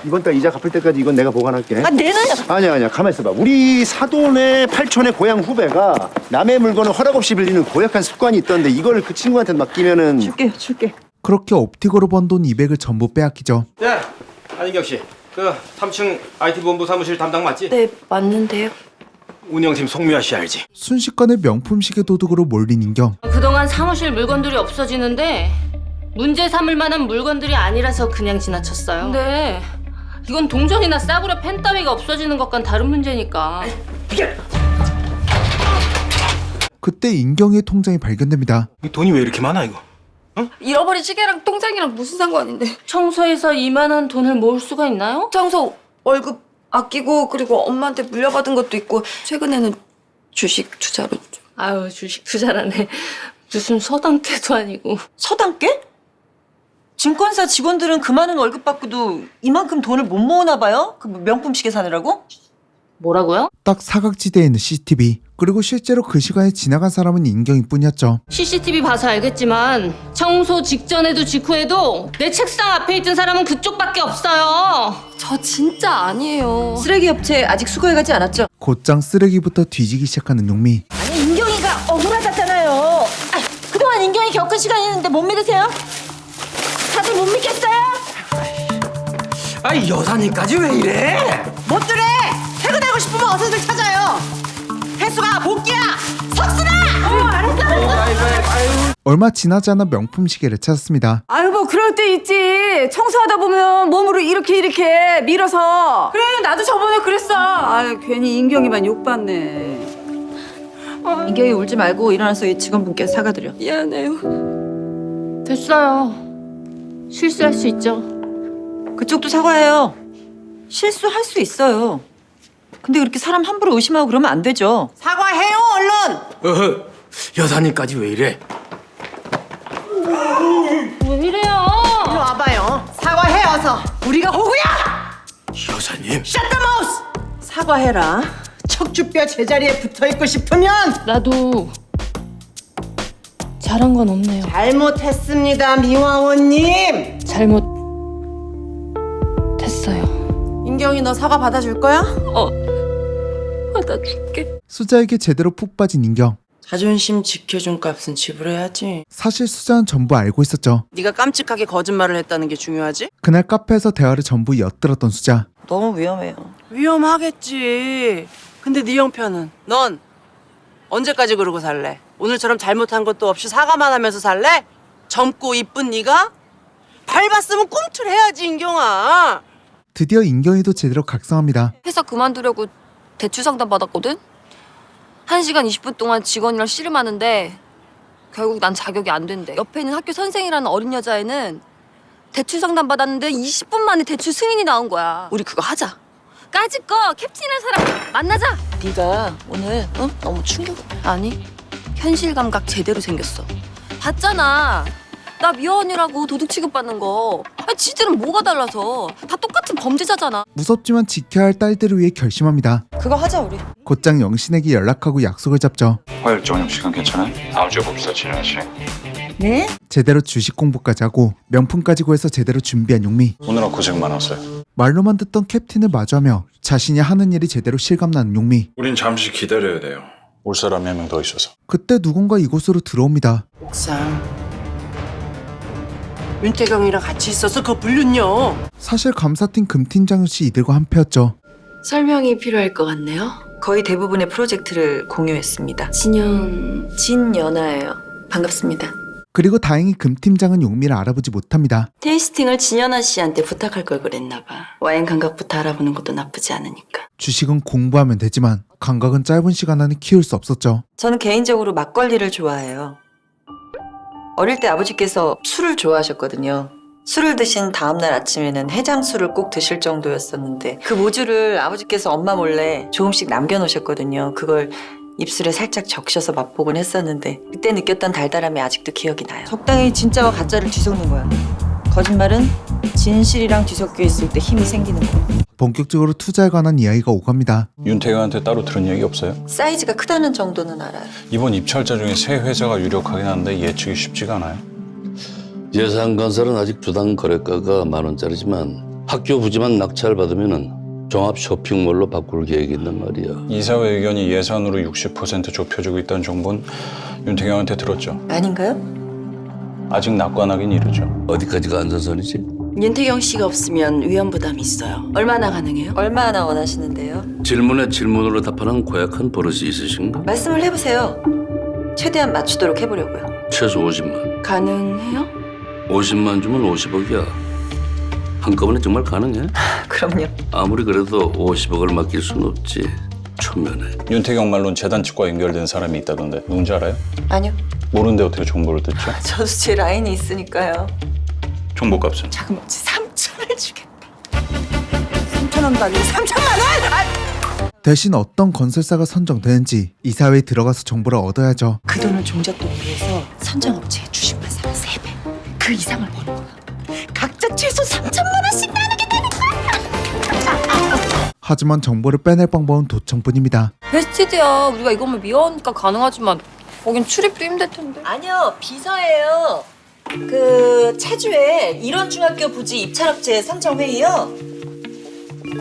이번 달 이자 갚을 때까지 이건 내가 보관할게. 내 나이야. 아니야 가만 있어봐. 우리 사돈의 팔촌의 고향 후배가 남의 물건을 허락 없이 빌리는 고약한 습관이 있던데 이걸 그 친구한테 맡기면은 줄게. 그렇게 옵틱으로 번 돈 200을 전부 빼앗기죠. 네, 안인경 씨. 그 3층 IT 본부 사무실 담당 맞지? 네 맞는데요. 운영팀 송미아 씨 알지? 순식간에 명품 시계 도둑으로 몰린 인경. 그동안 사무실 물건들이 없어지는데 문제 삼을 만한 물건들이 아니라서 그냥 지나쳤어요. 근데 이건 동전이나 싸구려 펜 따위가 없어지는 것과는 다른 문제니까. 그때 인경의 통장이 발견됩니다. 돈이 왜 이렇게 많아 이거? 잃어버린 시계랑 통장이랑 무슨 상관인데? 청소해서 이만한 돈을 모을 수가 있나요? 청소 월급 아끼고 그리고 엄마한테 물려받은 것도 있고 최근에는 주식 투자로 좀. 아유 주식 투자라네. 무슨 서당캐도 아니고. 서당계? 증권사 직원들은 그 많은 월급 받고도 이만큼 돈을 못 모으나 봐요? 그 명품 시계 사느라고? 뭐라고요? 딱 사각지대에 있는 CCTV. 그리고 실제로 그 시간에 지나간 사람은 인경일 뿐이었죠. CCTV 봐서 알겠지만 청소 직전에도 직후에도 내 책상 앞에 있던 사람은 그쪽밖에 없어요. 저 진짜 아니에요. 쓰레기 업체 아직 수거해가지 않았죠? 곧장 쓰레기부터 뒤지기 시작하는 용미. 아니 인경이가 억울하다잖아요. 그동안 인경이 겪은 시간이 있는데 못 믿으세요? 다들 못 믿겠어요? 아이 여사님까지 왜 이래? 못 들래! 퇴근하고 싶으면 어서들 찾아요. 혜수가 복귀야! 석순아! 알았어. 얼마 지나지 않아 명품 시계를 찾았습니다. 아유 뭐 그럴 때 있지. 청소하다 보면 몸으로 이렇게 밀어서. 그래 나도 저번에 그랬어. 괜히 인경이만 욕받네. 인경이 울지 말고 일어나서 이 직원분께 사과드려. 미안해요. 됐어요. 실수할 수 있죠. 그쪽도 사과해요. 실수할 수 있어요. 근데 그렇게 사람 함부로 의심하고 그러면 안 되죠. 사과해요 얼른. 여사님까지 왜 이래? 왜 이래요? 일로 와봐요. 사과해 어서. 우리가 호구야. 여사님. 샷더 마우스. 사과해라. 척추뼈 제자리에 붙어있고 싶으면. 나도 잘한 건 없네요. 잘못했습니다 미화원님. 잘못했어요. 인경이 너 사과 받아줄 거야? 받아줄게. 수자에게 제대로 푹 빠진 인경. 자존심 지켜준 값은 지불해야지. 사실 수자는 전부 알고 있었죠. 네가 깜찍하게 거짓말을 했다는 게 중요하지? 그날 카페에서 대화를 전부 엿들었던 수자. 너무 위험해요. 위험하겠지. 근데 네 형편은 넌 언제까지 그러고 살래? 오늘처럼 잘못한 것도 없이 사과만 하면서 살래? 젊고 이쁜 네가? 밟았으면 꿈틀해야지 인경아. 드디어 인경이도 제대로 각성합니다. 회사 그만두려고 대출 상담 받았거든? 1시간 20분 동안 직원이랑 씨름하는데 결국 난 자격이 안 된대. 옆에 있는 학교 선생이라는 어린 여자애는 대출 상담 받았는데 20분 만에 대출 승인이 나온 거야. 우리 그거 하자. 까짓 거 캡틴이라는 사람 만나자. 네가 오늘 너무 충격. 아니 현실 감각 제대로 생겼어. 봤잖아. 나 미화원이라고 도둑 취급받는 거. 아니 지들은 뭐가 달라서 다 똑같은 범죄자잖아. 무섭지만 지켜야 할 딸들을 위해 결심합니다. 그거 하자 우리. 곧장 영신에게 연락하고 약속을 잡죠. 화요일 저녁 시간 괜찮아요? 다음 주에 봅시다, 진현 씨. 네? 제대로 주식 공부까지 하고 명품까지 구해서 제대로 준비한 용미. 오늘은 고생 많았어요. 말로만 듣던 캡틴을 마주하며 자신이 하는 일이 제대로 실감나는 용미. 우린 잠시 기다려야 돼요. 올 사람이 한 명 더 있어서. 그때 누군가 이곳으로 들어옵니다. 옥상 윤태경이랑 같이 있어서 그거 불륜요. 사실 감사팀 금팀장 씨 이들과 한패였죠. 설명이 필요할 것 같네요. 거의 대부분의 프로젝트를 공유했습니다. 진연아예요. 반갑습니다. 그리고 다행히 금팀장은 용미를 알아보지 못합니다. 테이스팅을 진연아 씨한테 부탁할 걸 그랬나 봐. 와인 감각부터 알아보는 것도 나쁘지 않으니까. 주식은 공부하면 되지만 감각은 짧은 시간 안에 키울 수 없었죠. 저는 개인적으로 막걸리를 좋아해요. 어릴 때 아버지께서 술을 좋아하셨거든요. 술을 드신 다음날 아침에는 해장술을 꼭 드실 정도였었는데 그 모주를 아버지께서 엄마 몰래 조금씩 남겨놓으셨거든요. 그걸 입술에 살짝 적셔서 맛보곤 했었는데 그때 느꼈던 달달함이 아직도 기억이 나요. 적당히 진짜와 가짜를 뒤섞는 거야. 거짓말은 진실이랑 뒤섞여 있을 때 힘이 생기는 거야. 본격적으로 투자에 관한 이야기가 오갑니다. 윤태경한테 따로 들은 얘기 없어요? 사이즈가 크다는 정도는 알아요. 이번 입찰자 중에 세 회사가 유력하긴 한데 예측이 쉽지가 않아요. 예상 건설은 아직 주당 거래가가 10,000원짜리지만 학교 부지만 낙찰 받으면은 종합 쇼핑몰로 바꿀 계획이 있단 말이야. 이사회 의견이 예산으로 60% 좁혀지고 있다는 정보는 윤태경한테 들었죠. 아닌가요? 아직 낙관하긴 이르죠. 어디까지가 안전선이지? 윤태경 씨가 없으면 위험 부담이 있어요. 얼마나 가능해요? 얼마나 원하시는데요? 질문에 질문으로 답하는 고약한 버릇이 있으신가? 말씀을 해보세요. 최대한 맞추도록 해보려고요. 최소 50만. 가능해요? 50만 주면 50억이야. 한꺼번에 정말 가능해? 그럼요. 아무리 그래도 50억을 맡길 순 없지. 초면에. 윤태경 말로는 재단 측과 연결된 사람이 있다던데 누군지 알아요? 아니요. 모르는데 어떻게 정보를 듣죠? 저도 제 라인이 있으니까요. 정보값은? 자그마치 3천을 주겠다. 3천원도 아니고 3천만 원! 대신 어떤 건설사가 선정되는지 이사회에 들어가서 정보를 얻어야죠. 그 돈을 종잣돈비해서 선정업체에 주식만 사면 3배. 그 이상을 버는 거야. 각자 최소 3천만 원씩 나누게 되는 거야. 하지만 정보를 빼낼 방법은 도청뿐입니다. 베스티드야. 우리가 이거면 미화원이니까 가능하지만 거긴 출입도 힘들 텐데. 아니요, 비서예요. 그 체주에 일원중학교 부지 입찰업체 선정회의요.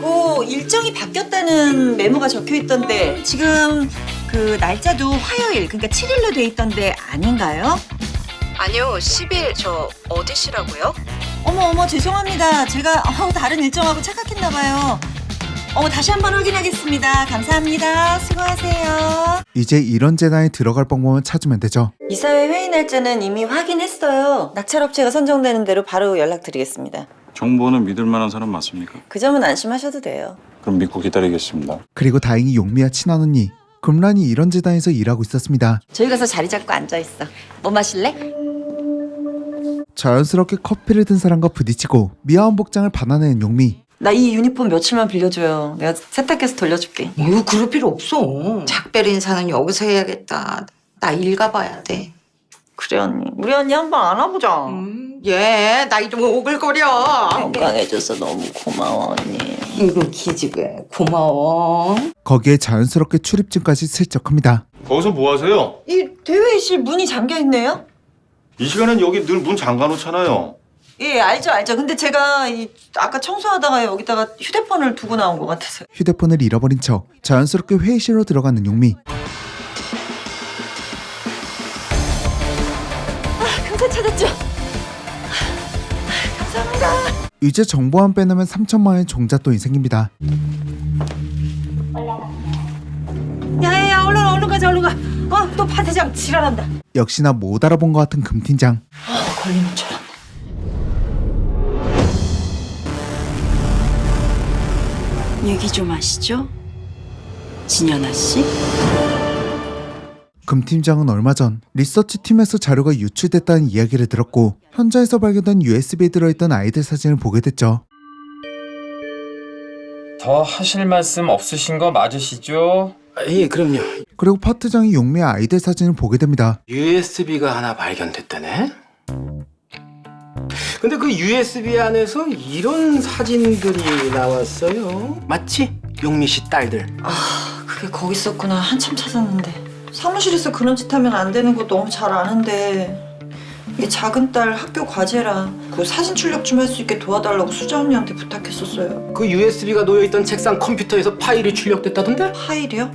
그 일정이 바뀌었다는 메모가 적혀 있던데 지금 그 날짜도 화요일, 그러니까 7일로 돼 있던데 아닌가요? 아니요, 10일. 저 어디시라고요? 어머 죄송합니다. 제가 다른 일정하고 착각했나 봐요. 다시 한번 확인하겠습니다. 감사합니다. 수고하세요. 이제 이런 재단에 들어갈 방법을 찾으면 되죠. 이사회 회의 날짜는 이미 확인했어요. 낙찰업체가 선정되는 대로 바로 연락드리겠습니다. 정보는 믿을 만한 사람 맞습니까? 그 점은 안심하셔도 돼요. 그럼 믿고 기다리겠습니다. 그리고 다행히 용미와 친한 언니 금란이 이런 재단에서 일하고 있었습니다. 저희 가서 자리 잡고 앉아있어. 뭐 마실래? 자연스럽게 커피를 든 사람과 부딪히고 미화원 복장을 받아내는 용미. 나 이 유니폼 며칠만 빌려줘요. 내가 세탁해서 돌려줄게. 그럴 필요 없어. 작별 인사는 여기서 해야겠다. 나 일 가봐야 돼. 그래 언니. 우리 언니 한번 안아보자. 얘 나이 좀 오글거려. 건강해줘서 너무 고마워 언니. 이거 기집애 고마워. 거기에 자연스럽게 출입증까지 슬쩍합니다. 거기서 뭐 하세요? 이 대회의실 문이 잠겨있네요? 이 시간엔 여기 늘 문 잠가 놓잖아요. 예, 알죠. 근데 제가 아까 청소하다가 여기다가 휴대폰을 두고 나온 것 같아서. 휴대폰을 잃어버린 척 자연스럽게 회의실로 들어가는 용미. 금세 찾았죠? 감사합니다. 이제 정보만 빼내면 3천만 원의 종잣돈이 생깁니다. 야야야, 얼른 가자. 또 파대장 지랄한다. 역시나 못 알아본 것 같은 금팀장. 걸리는 줄 알았네. 얘기 좀 하시죠, 진연아 씨. 금팀장은 얼마 전 리서치팀에서 자료가 유출됐다는 이야기를 들었고 현장에서 발견된 USB에 들어있던 아이들 사진을 보게 됐죠. 더 하실 말씀 없으신 거 맞으시죠? 예, 그럼요. 그리고 파트장이 용미의 아이들 사진을 보게 됩니다. USB가 하나 발견됐다네? 근데 그 USB 안에서 이런 사진들이 나왔어요. 맞지? 용미 씨 딸들. 그게 거기 있었구나. 한참 찾았는데. 사무실에서 그런 짓 하면 안 되는 거 너무 잘 아는데. 이게 작은 딸 학교 과제라 그 사진 출력 좀 할 수 있게 도와달라고 수자 언니한테 부탁했었어요. 그 USB가 놓여있던 책상 컴퓨터에서 파일이 출력됐다던데? 파일이요?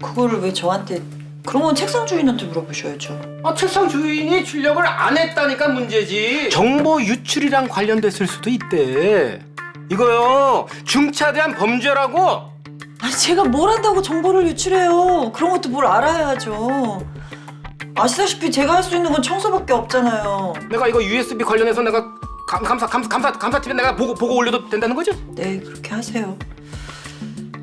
그거를 왜 저한테... 그런 건 책상 주인한테 물어보셔야죠. 책상 주인이 출력을 안 했다니까 문제지. 정보 유출이랑 관련됐을 수도 있대. 이거요, 중차대한 범죄라고. 아니 제가 뭘 한다고 정보를 유출해요. 그런 것도 뭘 알아야 하죠. 아시다시피 제가 할 수 있는 건 청소밖에 없잖아요. 내가 이거 USB 관련해서 내가 감사팀에 내가 보고 올려도 된다는 거죠? 네, 그렇게 하세요.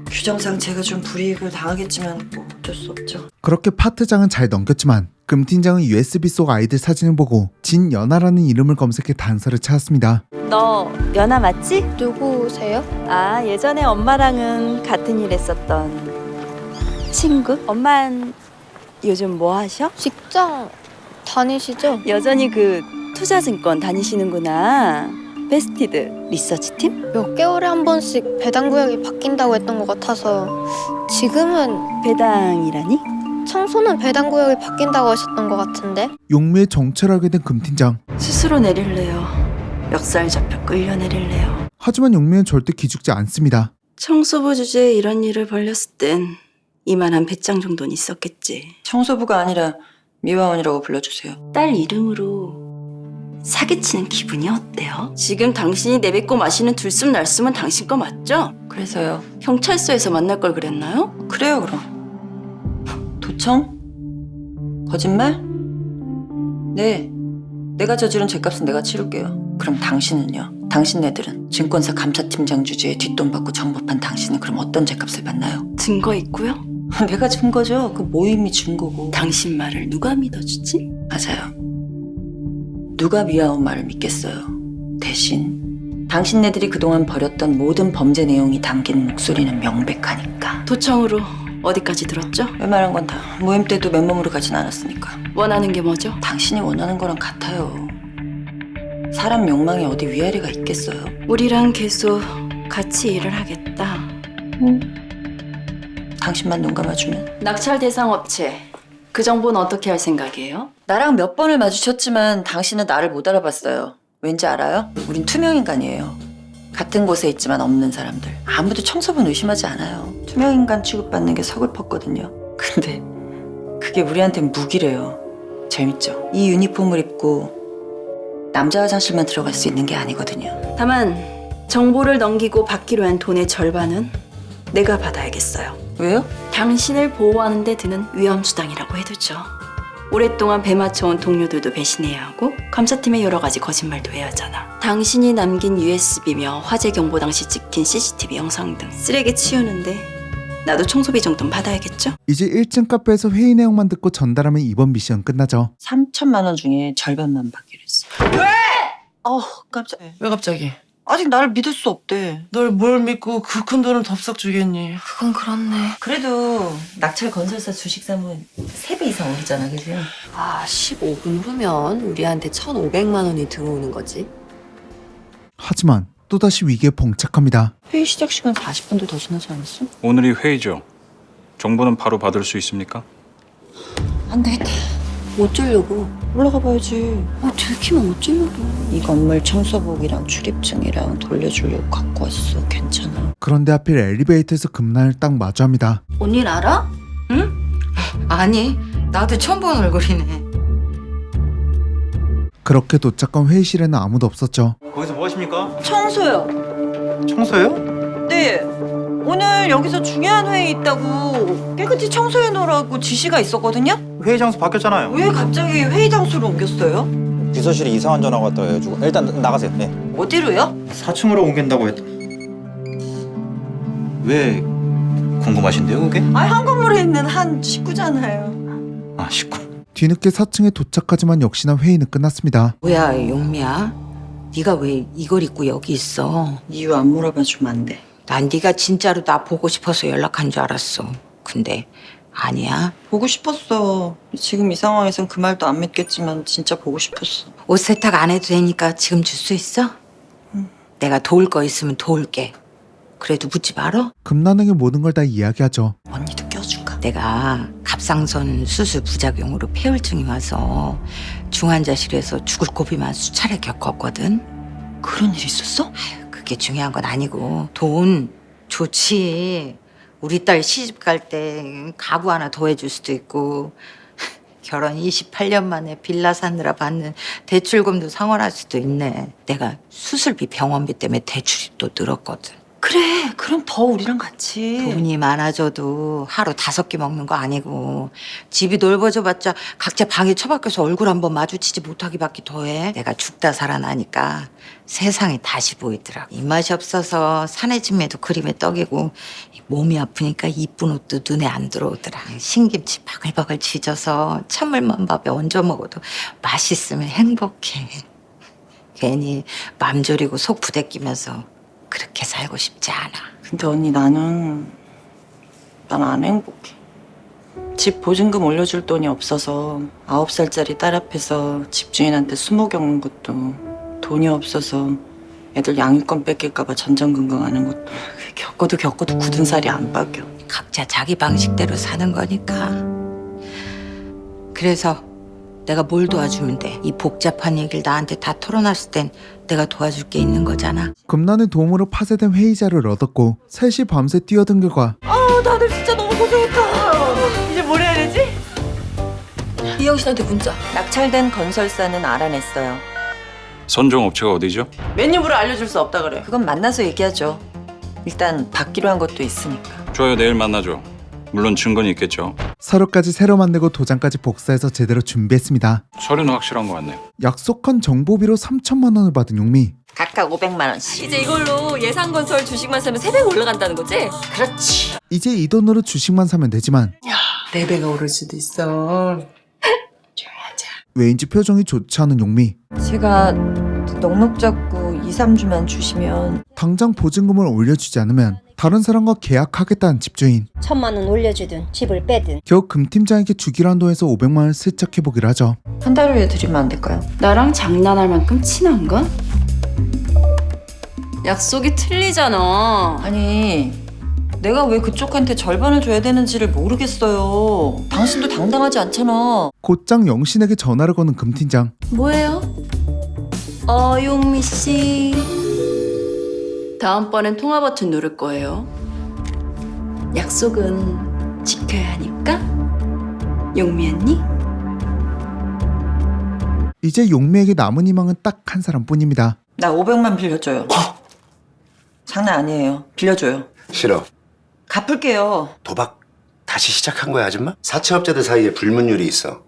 규정상 제가 좀 불이익을 당하겠지만 뭐 어쩔 수 없죠. 그렇게 파트장은 잘 넘겼지만 금팀장은 USB 속 아이들 사진을 보고 진연아라는 이름을 검색해 단서를 찾았습니다. 너 연아 맞지? 누구세요? 아, 예전에 엄마랑은 같은 일 했었던 친구? 엄만 요즘 뭐 하셔? 직장 다니시죠? 여전히 그 투자증권 다니시는구나. 베스티드 리서치팀? 몇 개월에 한 번씩 배당 구역이 바뀐다고 했던 것 같아서 지금은 배당이라니? 청소는 배당 구역이 바뀐다고 하셨던 것 같은데 용미의 정체를 알게 된 금팀장. 스스로 내릴래요? 멱살 잡혀 끌려 내릴래요? 하지만 용미는 절대 기죽지 않습니다. 청소부 주제에 이런 일을 벌렸을 땐 이만한 배짱 정도는 있었겠지. 청소부가 아니라 미화원이라고 불러주세요. 딸 이름으로 사기치는 기분이 어때요? 지금 당신이 내뱉고 마시는 들숨 날숨은 당신 거 맞죠? 그래서요. 경찰서에서 만날 걸 그랬나요? 그래요 그럼. 도청? 거짓말? 네. 내가 저지른 죄값은 내가 치를게요. 그럼 당신은요? 당신네들은 증권사 감사팀장 주제에 뒷돈 받고 정보판 당신은 그럼 어떤 죄값을 받나요? 증거 있고요? 내가 준 거죠. 그 모임이 준 거고. 당신 말을 누가 믿어주지? 맞아요. 누가 미아온 말을 믿겠어요. 대신 당신네들이 그동안 벌였던 모든 범죄 내용이 담긴 목소리는 명백하니까. 도청으로 어디까지 들었죠? 웬만한 건 다 모임 때도 맨몸으로 가진 않았으니까. 원하는 게 뭐죠? 당신이 원하는 거랑 같아요. 사람 욕망에 어디 위아래가 있겠어요. 우리랑 계속 같이 일을 하겠다. 당신만 눈 감아주면. 낙찰 대상 업체 그 정보는 어떻게 할 생각이에요? 나랑 몇 번을 마주쳤지만 당신은 나를 못 알아봤어요. 왠지 알아요? 우린 투명 인간이에요. 같은 곳에 있지만 없는 사람들. 아무도 청소부는 의심하지 않아요. 투명 인간 취급받는 게 서글펐거든요. 근데 그게 우리한텐 무기래요. 재밌죠? 이 유니폼을 입고 남자 화장실만 들어갈 수 있는 게 아니거든요. 다만 정보를 넘기고 받기로 한 돈의 절반은 내가 받아야겠어요. 왜요? 당신을 보호하는 데 드는 위험수당이라고 해두죠. 오랫동안 배 맞춰온 동료들도 배신해야 하고 감사팀의 여러 가지 거짓말도 해야 하잖아. 당신이 남긴 USB며 화재 경보 당시 찍힌 CCTV 영상 등 쓰레기 치우는데 나도 청소비 정도는 받아야겠죠? 이제 1층 카페에서 회의 내용만 듣고 전달하면 이번 미션 끝나죠. 3천만 원 중에 절반만 받기로 했어. 왜? 깜짝. 왜 갑자기? 아직 나를 믿을 수 없대. 널 뭘 믿고 그 큰 돈을 덥석 주겠니? 그건 그렇네. 그래도 낙찰 건설사 주식 사면 3배 이상 오르잖아, 그지? 15분 후면 우리한테 1,500만 원이 들어오는 거지. 하지만 또다시 위기에 봉착합니다. 회의 시작 시간 40분도 더 지나지 않았어? 오늘이 회의죠. 정보는 바로 받을 수 있습니까? 안 되겠다. 어쩌려고? 올라가 봐야지. 들키면 어쩌려고? 이 건물 청소복이랑 출입증이랑 돌려주려고 갖고 왔어. 괜찮아. 그런데 하필 엘리베이터에서 금난을 딱 마주합니다. 언니는 알아? 응? 아니, 나도 처음 보는 얼굴이네. 그렇게 도착한 회의실에는 아무도 없었죠. 거기서 뭐 하십니까? 청소요. 청소요? 네. 오늘 여기서 중요한 회의 있다고 깨끗이 청소해 놓으라고 지시가 있었거든요? 회의 장소 바뀌었잖아요. 왜 갑자기 회의 장소로 옮겼어요? 비서실이 이상한 전화가 왔다고 해가지고 일단 나가세요. 네. 어디로요? 4층으로 옮긴다고 했. 왜 궁금하신데요, 그게? 한 건물에 있는 한 식구잖아요. 아, 식구. 뒤늦게 4층에 도착하지만 역시나 회의는 끝났습니다. 뭐야 용미야? 네가 왜 이걸 입고 여기 있어? 이유 안 물어봐주면 안 돼. 난 네가 진짜로 나 보고 싶어서 연락한 줄 알았어. 근데 아니야. 보고 싶었어. 지금 이 상황에선 그 말도 안 믿겠지만 진짜 보고 싶었어. 옷 세탁 안 해도 되니까 지금 줄 수 있어? 내가 도울 거 있으면 도울게. 그래도 묻지 말어. 금난에게 모든 걸 다 이야기하죠. 언니도 껴줄까? 내가 갑상선 수술 부작용으로 폐혈증이 와서 중환자실에서 죽을 고비만 수차례 겪었거든. 그런 일 있었어? 그게 중요한 건 아니고 돈 좋지. 우리 딸 시집 갈 때 가구 하나 더 해줄 수도 있고 결혼 28년 만에 빌라 사느라 받는 대출금도 상환할 수도 있네. 내가 수술비 병원비 때문에 대출이 또 늘었거든. 그래, 그럼 더 우리랑 같이. 돈이 많아져도 하루 5끼 먹는 거 아니고 집이 넓어져봤자 각자 방에 처박혀서 얼굴 한번 마주치지 못하기밖에 더해. 내가 죽다 살아나니까 세상이 다시 보이더라고. 입맛이 없어서 산의 집에도 그림에 떡이고 몸이 아프니까 이쁜 옷도 눈에 안 들어오더라. 신김치 바글바글 지져서 찬물만 밥에 얹어 먹어도 맛있으면 행복해. 괜히 맘 졸이고 속 부대끼면서 그렇게 살고 싶지 않아. 근데 언니 난 안 행복해. 집 보증금 올려줄 돈이 없어서 9살짜리 딸 앞에서 집주인한테 수모 겪는 것도 돈이 없어서 애들 양육권 뺏길까 봐 전전긍긍하는 것도 겪어도 굳은 살이 안 빠겨. 각자 자기 방식대로 사는 거니까. 그래서 내가 뭘 도와주면 돼? 이 복잡한 얘기를 나한테 다 털어놨을 땐 내가 도와줄 게 있는 거잖아. 금난의 도움으로 파쇄된 회의자를 얻었고 셋이 밤새 뛰어든 결과 다들 진짜 너무 고생했다. 이제 뭘 해야 되지? 이영 씨한테 문자. 낙찰된 건설사는 알아냈어요. 선정 업체가 어디죠? 맨유부를 알려줄 수 없다 그래. 그건 만나서 얘기하죠. 일단 받기로 한 것도 있으니까. 좋아요, 내일 만나죠. 물론 증거는 있겠죠. 서류까지 새로 만들고 도장까지 복사해서 제대로 준비했습니다. 서류는 확실한 것 같네요. 약속한 정보비로 3천만 원을 받은 용미. 각각 500만 원씩. 이제 이걸로 예상건설 주식만 사면 3배 올라간다는 거지? 그렇지. 이제 이 돈으로 주식만 사면 되지만 4배가 오를 수도 있어. 왜인지 표정이 좋지 않은 용미. 제가 넉넉 잡고 2-3주만 주시면 당장 보증금을 올려주지 않으면 다른 사람과 계약하겠다는 집주인. 1,000만 원 올려주든 집을 빼든. 겨우 금팀장에게 주기로 한 돈에서 500만 원을 슬쩍 해보기로 하죠. 한 달 후에 드리면 안 될까요? 나랑 장난할 만큼 친한가? 약속이 틀리잖아. 아니 내가 왜 그쪽한테 절반을 줘야 되는지를 모르겠어요. 당신도 당당하지 않잖아. 곧장 영신에게 전화를 거는 금팀장. 뭐예요? 용미 씨. 다음번엔 통화 버튼 누를 거예요. 약속은 지켜야 하니까. 용미 언니? 이제 용미에게 남은 희망은 딱 한 사람뿐입니다. 나 500만 빌려줘요. 장난 아니에요. 빌려줘요. 싫어. 갚을게요. 도박 다시 시작한 거야, 아줌마? 사채업자들 사이에 불문율이 있어.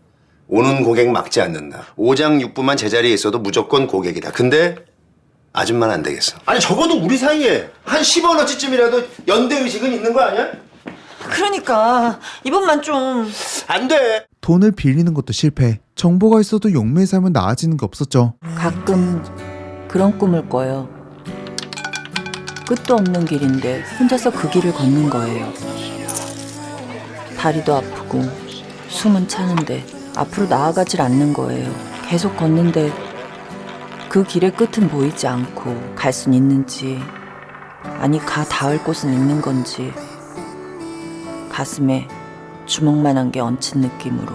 오는 고객 막지 않는다. 5장 6부만 제자리에 있어도 무조건 고객이다. 근데 아줌마는 안 되겠어. 아니 적어도 우리 사이에 한 10원어치쯤이라도 연대의식은 있는 거 아니야? 그러니까 이번만 좀. 안 돼. 돈을 빌리는 것도 실패. 정보가 있어도 용미의 삶은 나아지는 게 없었죠. 가끔 그런 꿈을 꿔요. 끝도 없는 길인데 혼자서 그 길을 걷는 거예요. 다리도 아프고 숨은 차는데 앞으로 나아가질 않는 거예요. 계속 걷는데 그 길의 끝은 보이지 않고 갈 순 있는지 아니 가 닿을 곳은 있는 건지 가슴에 주먹만한 게 얹힌 느낌으로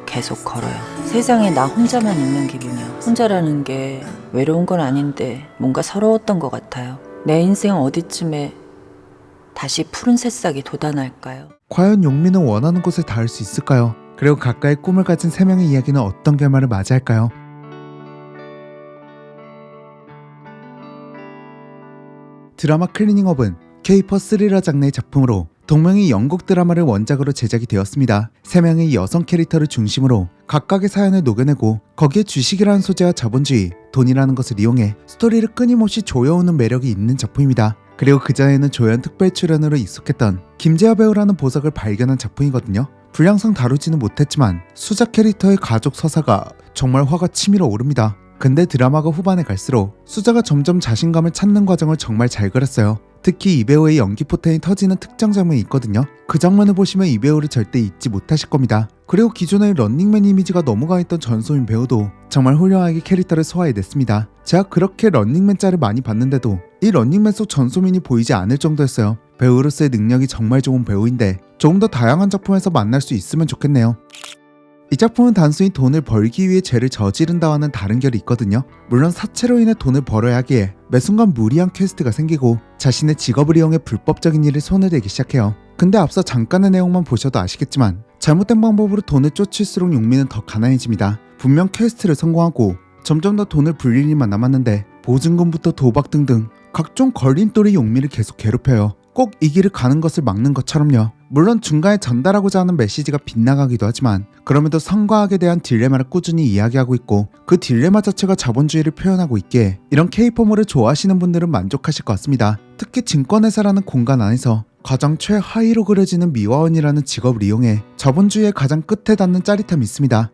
계속 걸어요. 세상에 나 혼자만 있는 기분이야. 혼자라는 게 외로운 건 아닌데 뭔가 서러웠던 것 같아요. 내 인생 어디쯤에 다시 푸른 새싹이 돋아날까요? 과연 용미는 원하는 곳에 닿을 수 있을까요? 그리고 각각의 꿈을 가진 세 명의 이야기는 어떤 결말을 맞이할까요? 드라마 클리닝업은 케이퍼 스리러 장르의 작품으로 동명이 영국 드라마를 원작으로 제작이 되었습니다. 3명의 여성 캐릭터를 중심으로 각각의 사연을 녹여내고 거기에 주식이라는 소재와 자본주의, 돈이라는 것을 이용해 스토리를 끊임없이 조여오는 매력이 있는 작품입니다. 그리고 그전에는 조연 특별 출연으로 익숙했던 김재하 배우라는 보석을 발견한 작품이거든요. 분량상 다루지는 못했지만 수자 캐릭터의 가족 서사가 정말 화가 치밀어 오릅니다. 근데 드라마가 후반에 갈수록 수자가 점점 자신감을 찾는 과정을 정말 잘 그렸어요. 특히 이 배우의 연기 포텐이 터지는 특정 장면이 있거든요. 그 장면을 보시면 이 배우를 절대 잊지 못하실 겁니다. 그리고 기존의 런닝맨 이미지가 너무 강했던 전소민 배우도 정말 훌륭하게 캐릭터를 소화해냈습니다. 제가 그렇게 런닝맨 짤을 많이 봤는데도 이 런닝맨 속 전소민이 보이지 않을 정도였어요. 배우로서의 능력이 정말 좋은 배우인데 조금 더 다양한 작품에서 만날 수 있으면 좋겠네요. 이 작품은 단순히 돈을 벌기 위해 죄를 저지른다와는 다른 결이 있거든요. 물론 사채로 인해 돈을 벌어야 하기에 매 순간 무리한 퀘스트가 생기고 자신의 직업을 이용해 불법적인 일에 손을 대기 시작해요. 근데 앞서 잠깐의 내용만 보셔도 아시겠지만 잘못된 방법으로 돈을 쫓을수록 용민은 더 가난해집니다. 분명 퀘스트를 성공하고 점점 더 돈을 불릴 일만 남았는데 보증금부터 도박 등등 각종 걸림돌이 용민을 계속 괴롭혀요. 꼭 이 길을 가는 것을 막는 것처럼요. 물론 중간에 전달하고자 하는 메시지가 빗나가기도 하지만 그럼에도 성과 악에 대한 딜레마를 꾸준히 이야기하고 있고 그 딜레마 자체가 자본주의를 표현하고 있기에 이런 K-폼을 좋아하시는 분들은 만족하실 것 같습니다. 특히 증권회사라는 공간 안에서 가장 최하위로 그려지는 미화원이라는 직업을 이용해 자본주의의 가장 끝에 닿는 짜릿함이 있습니다.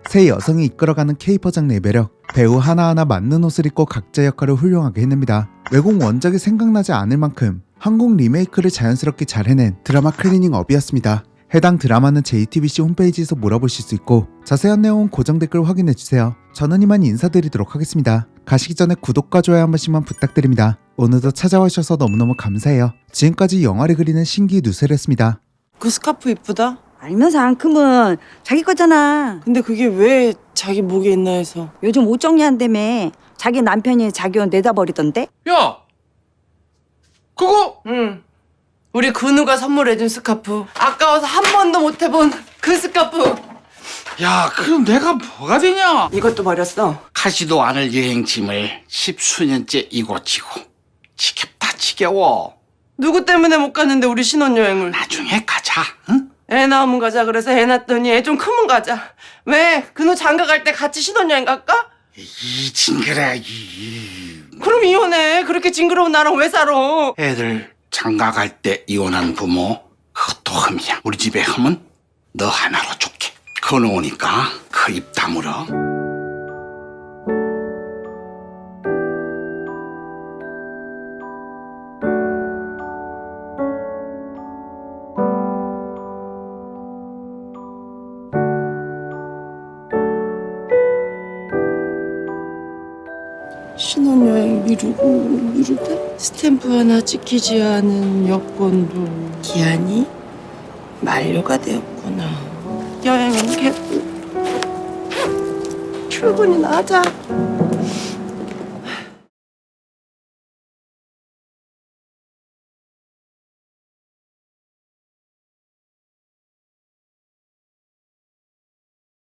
세 여성이 이끌어가는 K-팝 장르의 매력, 배우 하나하나 맞는 옷을 입고 각자 역할을 훌륭하게 해냅니다. 외국 원작이 생각나지 않을 만큼 한국 리메이크를 자연스럽게 잘 해낸 드라마 클리닝업이었습니다. 해당 드라마는 JTBC 홈페이지에서 몰아보실 수 있고 자세한 내용은 고정 댓글 확인해주세요. 저는 이만 인사드리도록 하겠습니다. 가시기 전에 구독과 좋아요 한 번씩만 부탁드립니다. 오늘도 찾아와 주셔서 너무너무 감사해요. 지금까지 영화를 그리는 신기 누셀이었습니다. 그 스카프 이쁘다. 알면서 안 크면 자기 거잖아. 근데 그게 왜 자기 목에 있나 해서. 요즘 옷 정리한다며 자기 남편이 자기 옷 내다 버리던데? 야! 그거? 응. 우리 근우가 선물해준 스카프. 아까워서 한 번도 못 해본 그 스카프. 야, 그럼 내가 뭐가 되냐? 이것도 버렸어. 가지도 않을 여행짐을 10수년째 이고치고 지겹다 지겨워. 누구 때문에 못 갔는데 우리 신혼여행을. 나중에 가자, 응? 애 낳으면 가자 그래서 애 낳았더니 애 좀 크면 가자. 왜? 근우 장가 갈 때 같이 신혼여행 갈까? 이 징그레기. 그럼 이혼해. 그렇게 징그러운 나랑 왜 살아? 애들 장가 갈 때 이혼한 부모 그것도 흠이야. 우리 집에 흠은 너 하나로 줄게. 건우 오니까 그 입 다물어. 신혼여행 미루고 스탬프 하나 찍히지 않은 여권도 기한이 만료가 되었구나. 여행은 개꿀. 출근이나 하자.